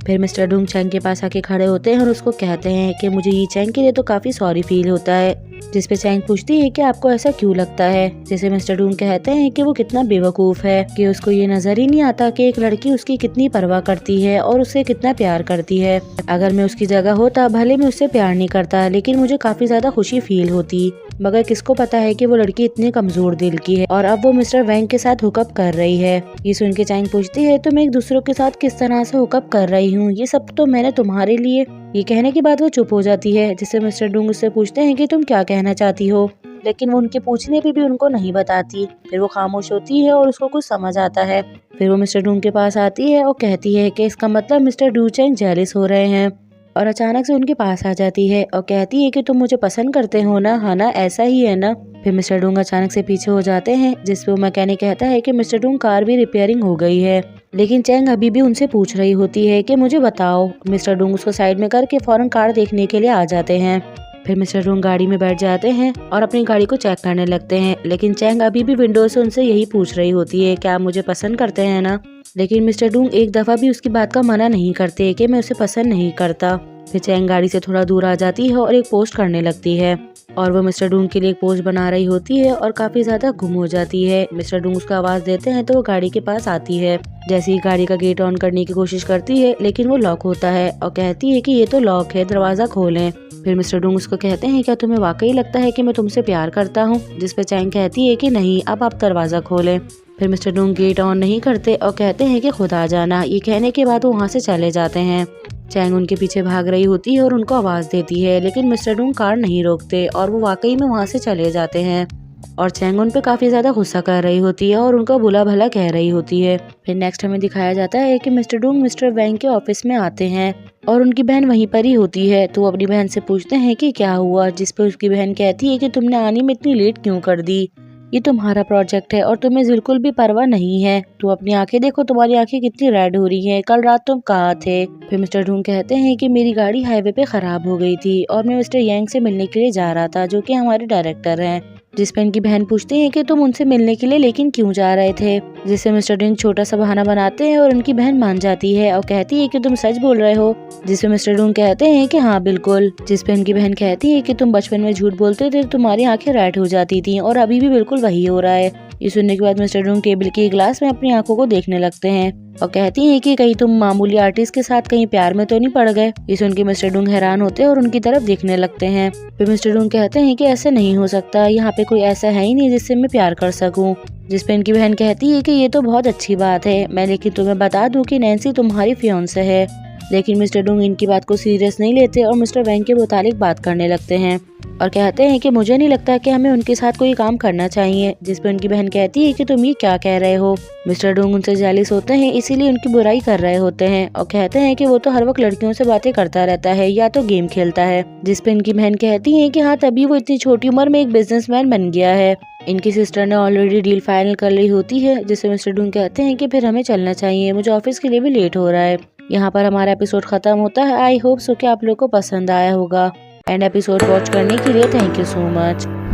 फिर मिस्टर डोंग चैंग के पास आके खड़े होते हैं और उसको कहते हैं कि मुझे ये चैंग के लिए तो काफी सॉरी फील होता है। जिस पे चैंग पूछती है कि आपको ऐसा क्यों लगता है? जिसे मिस्टर डोंग कहते हैं कि वो कितना बेवकूफ है कि उसको ये नजर ही नहीं आता कि एक लड़की उसकी कितनी परवाह करती है और उससे कितना प्यार करती है। अगर मैं उसकी जगह होता, भले मैं उससे प्यार नहीं करता, लेकिन मुझे काफी ज्यादा खुशी फील होती। मगर किसको पता है कि वो लड़की इतनी कमजोर दिल की है और अब वो मिस्टर वैंग के साथ हुकअप कर रही है। ये सुन के चैंग पूछती है, तुम एक दूसरे के साथ किस तरह से हुकअप कर रही हूँ? ये सब तो मैंने तुम्हारे लिए। ये कहने के बाद वो चुप हो जाती है, जिससे मिस्टर डोंग उससे पूछते हैं कि तुम क्या कहना चाहती हो, लेकिन वो उनके पूछने पे भी उनको नहीं बताती। फिर वो खामोश होती है और उसको कुछ समझ आता है। फिर वो मिस्टर डोंग के पास आती है और कहती है कि इसका मतलब मिस्टर डू चैंग जेलिस हो रहे हैं। और अचानक से उनके पास आ जाती है और कहती है कि तुम मुझे पसंद करते हो ना? हाँ ना, ऐसा ही है ना? फिर मिस्टर डोंग अचानक से पीछे हो जाते हैं, जिसपे वो मैकेनिक कहता है कि मिस्टर डोंग कार भी रिपेयरिंग हो गई है। लेकिन चैंग अभी भी उनसे पूछ रही होती है कि मुझे बताओ। मिस्टर डोंग उसको साइड में करके फौरन कार देखने के लिए आ जाते हैं। फिर मिस्टर डोंग गाड़ी में बैठ जाते हैं और अपनी गाड़ी को चेक करने लगते हैं, लेकिन चैंग अभी भी विंडो से उनसे यही पूछ रही होती है, क्या आप मुझे पसंद करते हैं ना? लेकिन मिस्टर डोंग एक दफा भी उसकी बात का मना नहीं करते कि मैं उसे पसंद नहीं करता। फिर चैंग गाड़ी से थोड़ा दूर आ जाती है और एक पोस्ट करने लगती है और वो मिस्टर डोंग के लिए एक पोस्ट बना रही होती है और काफी ज्यादा गुम हो जाती है। मिस्टर डोंग उसको आवाज देते हैं तो वो गाड़ी के पास आती है। जैसे ही गाड़ी का गेट ऑन करने की कोशिश करती है, लेकिन वो लॉक होता है और कहती है कि ये तो लॉक है, दरवाजा खोलें। फिर मिस्टर डोंग उसको कहते हैं, क्या तुम्हें वाकई लगता है कि मैं तुमसे प्यार करता हूँ? जिस पे चैंग कहती है कि नहीं, अब आप दरवाजा खोलें। फिर मिस्टर डोंग गेट ऑन नहीं करते और कहते हैं कि खुद आ जाना। ये कहने के बाद वो वहाँ से चले जाते हैं। चैंग उनके पीछे भाग रही होती है और उनको आवाज देती है, लेकिन मिस्टर डोंग कार नहीं रोकते और वो वाकई में वहाँ से चले जाते हैं। और चैंग उन पे काफी ज्यादा गुस्सा कर रही होती है और उनका बुरा भला कह रही होती है। फिर नेक्स्ट हमें दिखाया जाता है कि मिस्टर डोंग मिस्टर वैंग के ऑफिस में आते हैं और उनकी बहन वहीं पर ही होती है। तो वो अपनी बहन से पूछते हैं कि क्या हुआ, जिस पर उसकी बहन कहती है कि तुमने आने में इतनी लेट क्यों कर दी? ये तुम्हारा प्रोजेक्ट है और तुम्हें बिल्कुल भी परवाह नहीं है। तो अपनी आंखें देखो, तुम्हारी आंखें कितनी रेड हो रही हैं। कल रात तुम कहाँ थे? फिर मिस्टर डोंग कहते हैं कि मेरी गाड़ी हाईवे पे खराब हो गई थी और मैं मिस्टर यांग से मिलने के लिए जा रहा था, जो कि हमारे डायरेक्टर हैं। जिस पे इनकी बहन पूछती है कि तुम उनसे मिलने के लिए लेकिन क्यों जा रहे थे? जिससे मिस्टर डोंग छोटा सा बहाना बनाते हैं और उनकी बहन मान जाती है और कहती है कि तुम सच बोल रहे हो। जिसपे मिस्टर डोंग कहते हैं कि हाँ बिल्कुल। जिसपे इनकी बहन कहती है कि तुम बचपन में झूठ बोलते थे, तुम्हारी आंखें रेड हो जाती थी और अभी भी बिल्कुल वही हो रहा है। ये सुनने के बाद मिस्टर डोंग टेबल के ग्लास में अपनी आंखों को देखने लगते हैं और कहती हैं कि कहीं तुम मामूली आर्टिस्ट के साथ कहीं प्यार में तो नहीं पड़ गए। ये सुन के मिस्टर डोंग हैरान होते हैं और उनकी तरफ देखने लगते हैं। फिर मिस्टर डोंग कहते हैं कि ऐसे नहीं हो सकता, यहाँ पे कोई ऐसा है ही नहीं जिससे मैं प्यार कर सकूं। जिसपे इनकी बहन कहती है कि ये तो बहुत अच्छी बात है, मैं लेकिन तुम्हें बता दूं कि नैन्सी तुम्हारी फियांसे है। लेकिन मिस्टर डोंग इनकी बात को सीरियस नहीं लेते और मिस्टर वैंग के मुतालिक बात करने लगते हैं और कहते हैं कि मुझे नहीं लगता कि हमें उनके साथ कोई काम करना चाहिए। जिस पे उनकी बहन कहती है कि तुम ये क्या कह रहे हो? मिस्टर डोंग उनसे जेलिस होते हैं, इसीलिए उनकी बुराई कर रहे होते हैं और कहते हैं कि वो तो हर वक्त लड़कियों से बातें करता रहता है या तो गेम खेलता है। जिस पे इनकी बहन कहती है कि हाँ, तभी वो इतनी छोटी उम्र में एक बिजनेसमैन बन गया है। इनकी सिस्टर ने ऑलरेडी डील फाइनल कर ली होती है। जिससे मिस्टर डोंग कहते हैं कि फिर हमें चलना चाहिए, मुझे ऑफिस के लिए भी लेट हो रहा है। यहाँ पर हमारा एपिसोड खत्म होता है। आई होप सो कि आप लोग को पसंद आया होगा। एंड एपिसोड वॉच करने के लिए थैंक यू सो मच।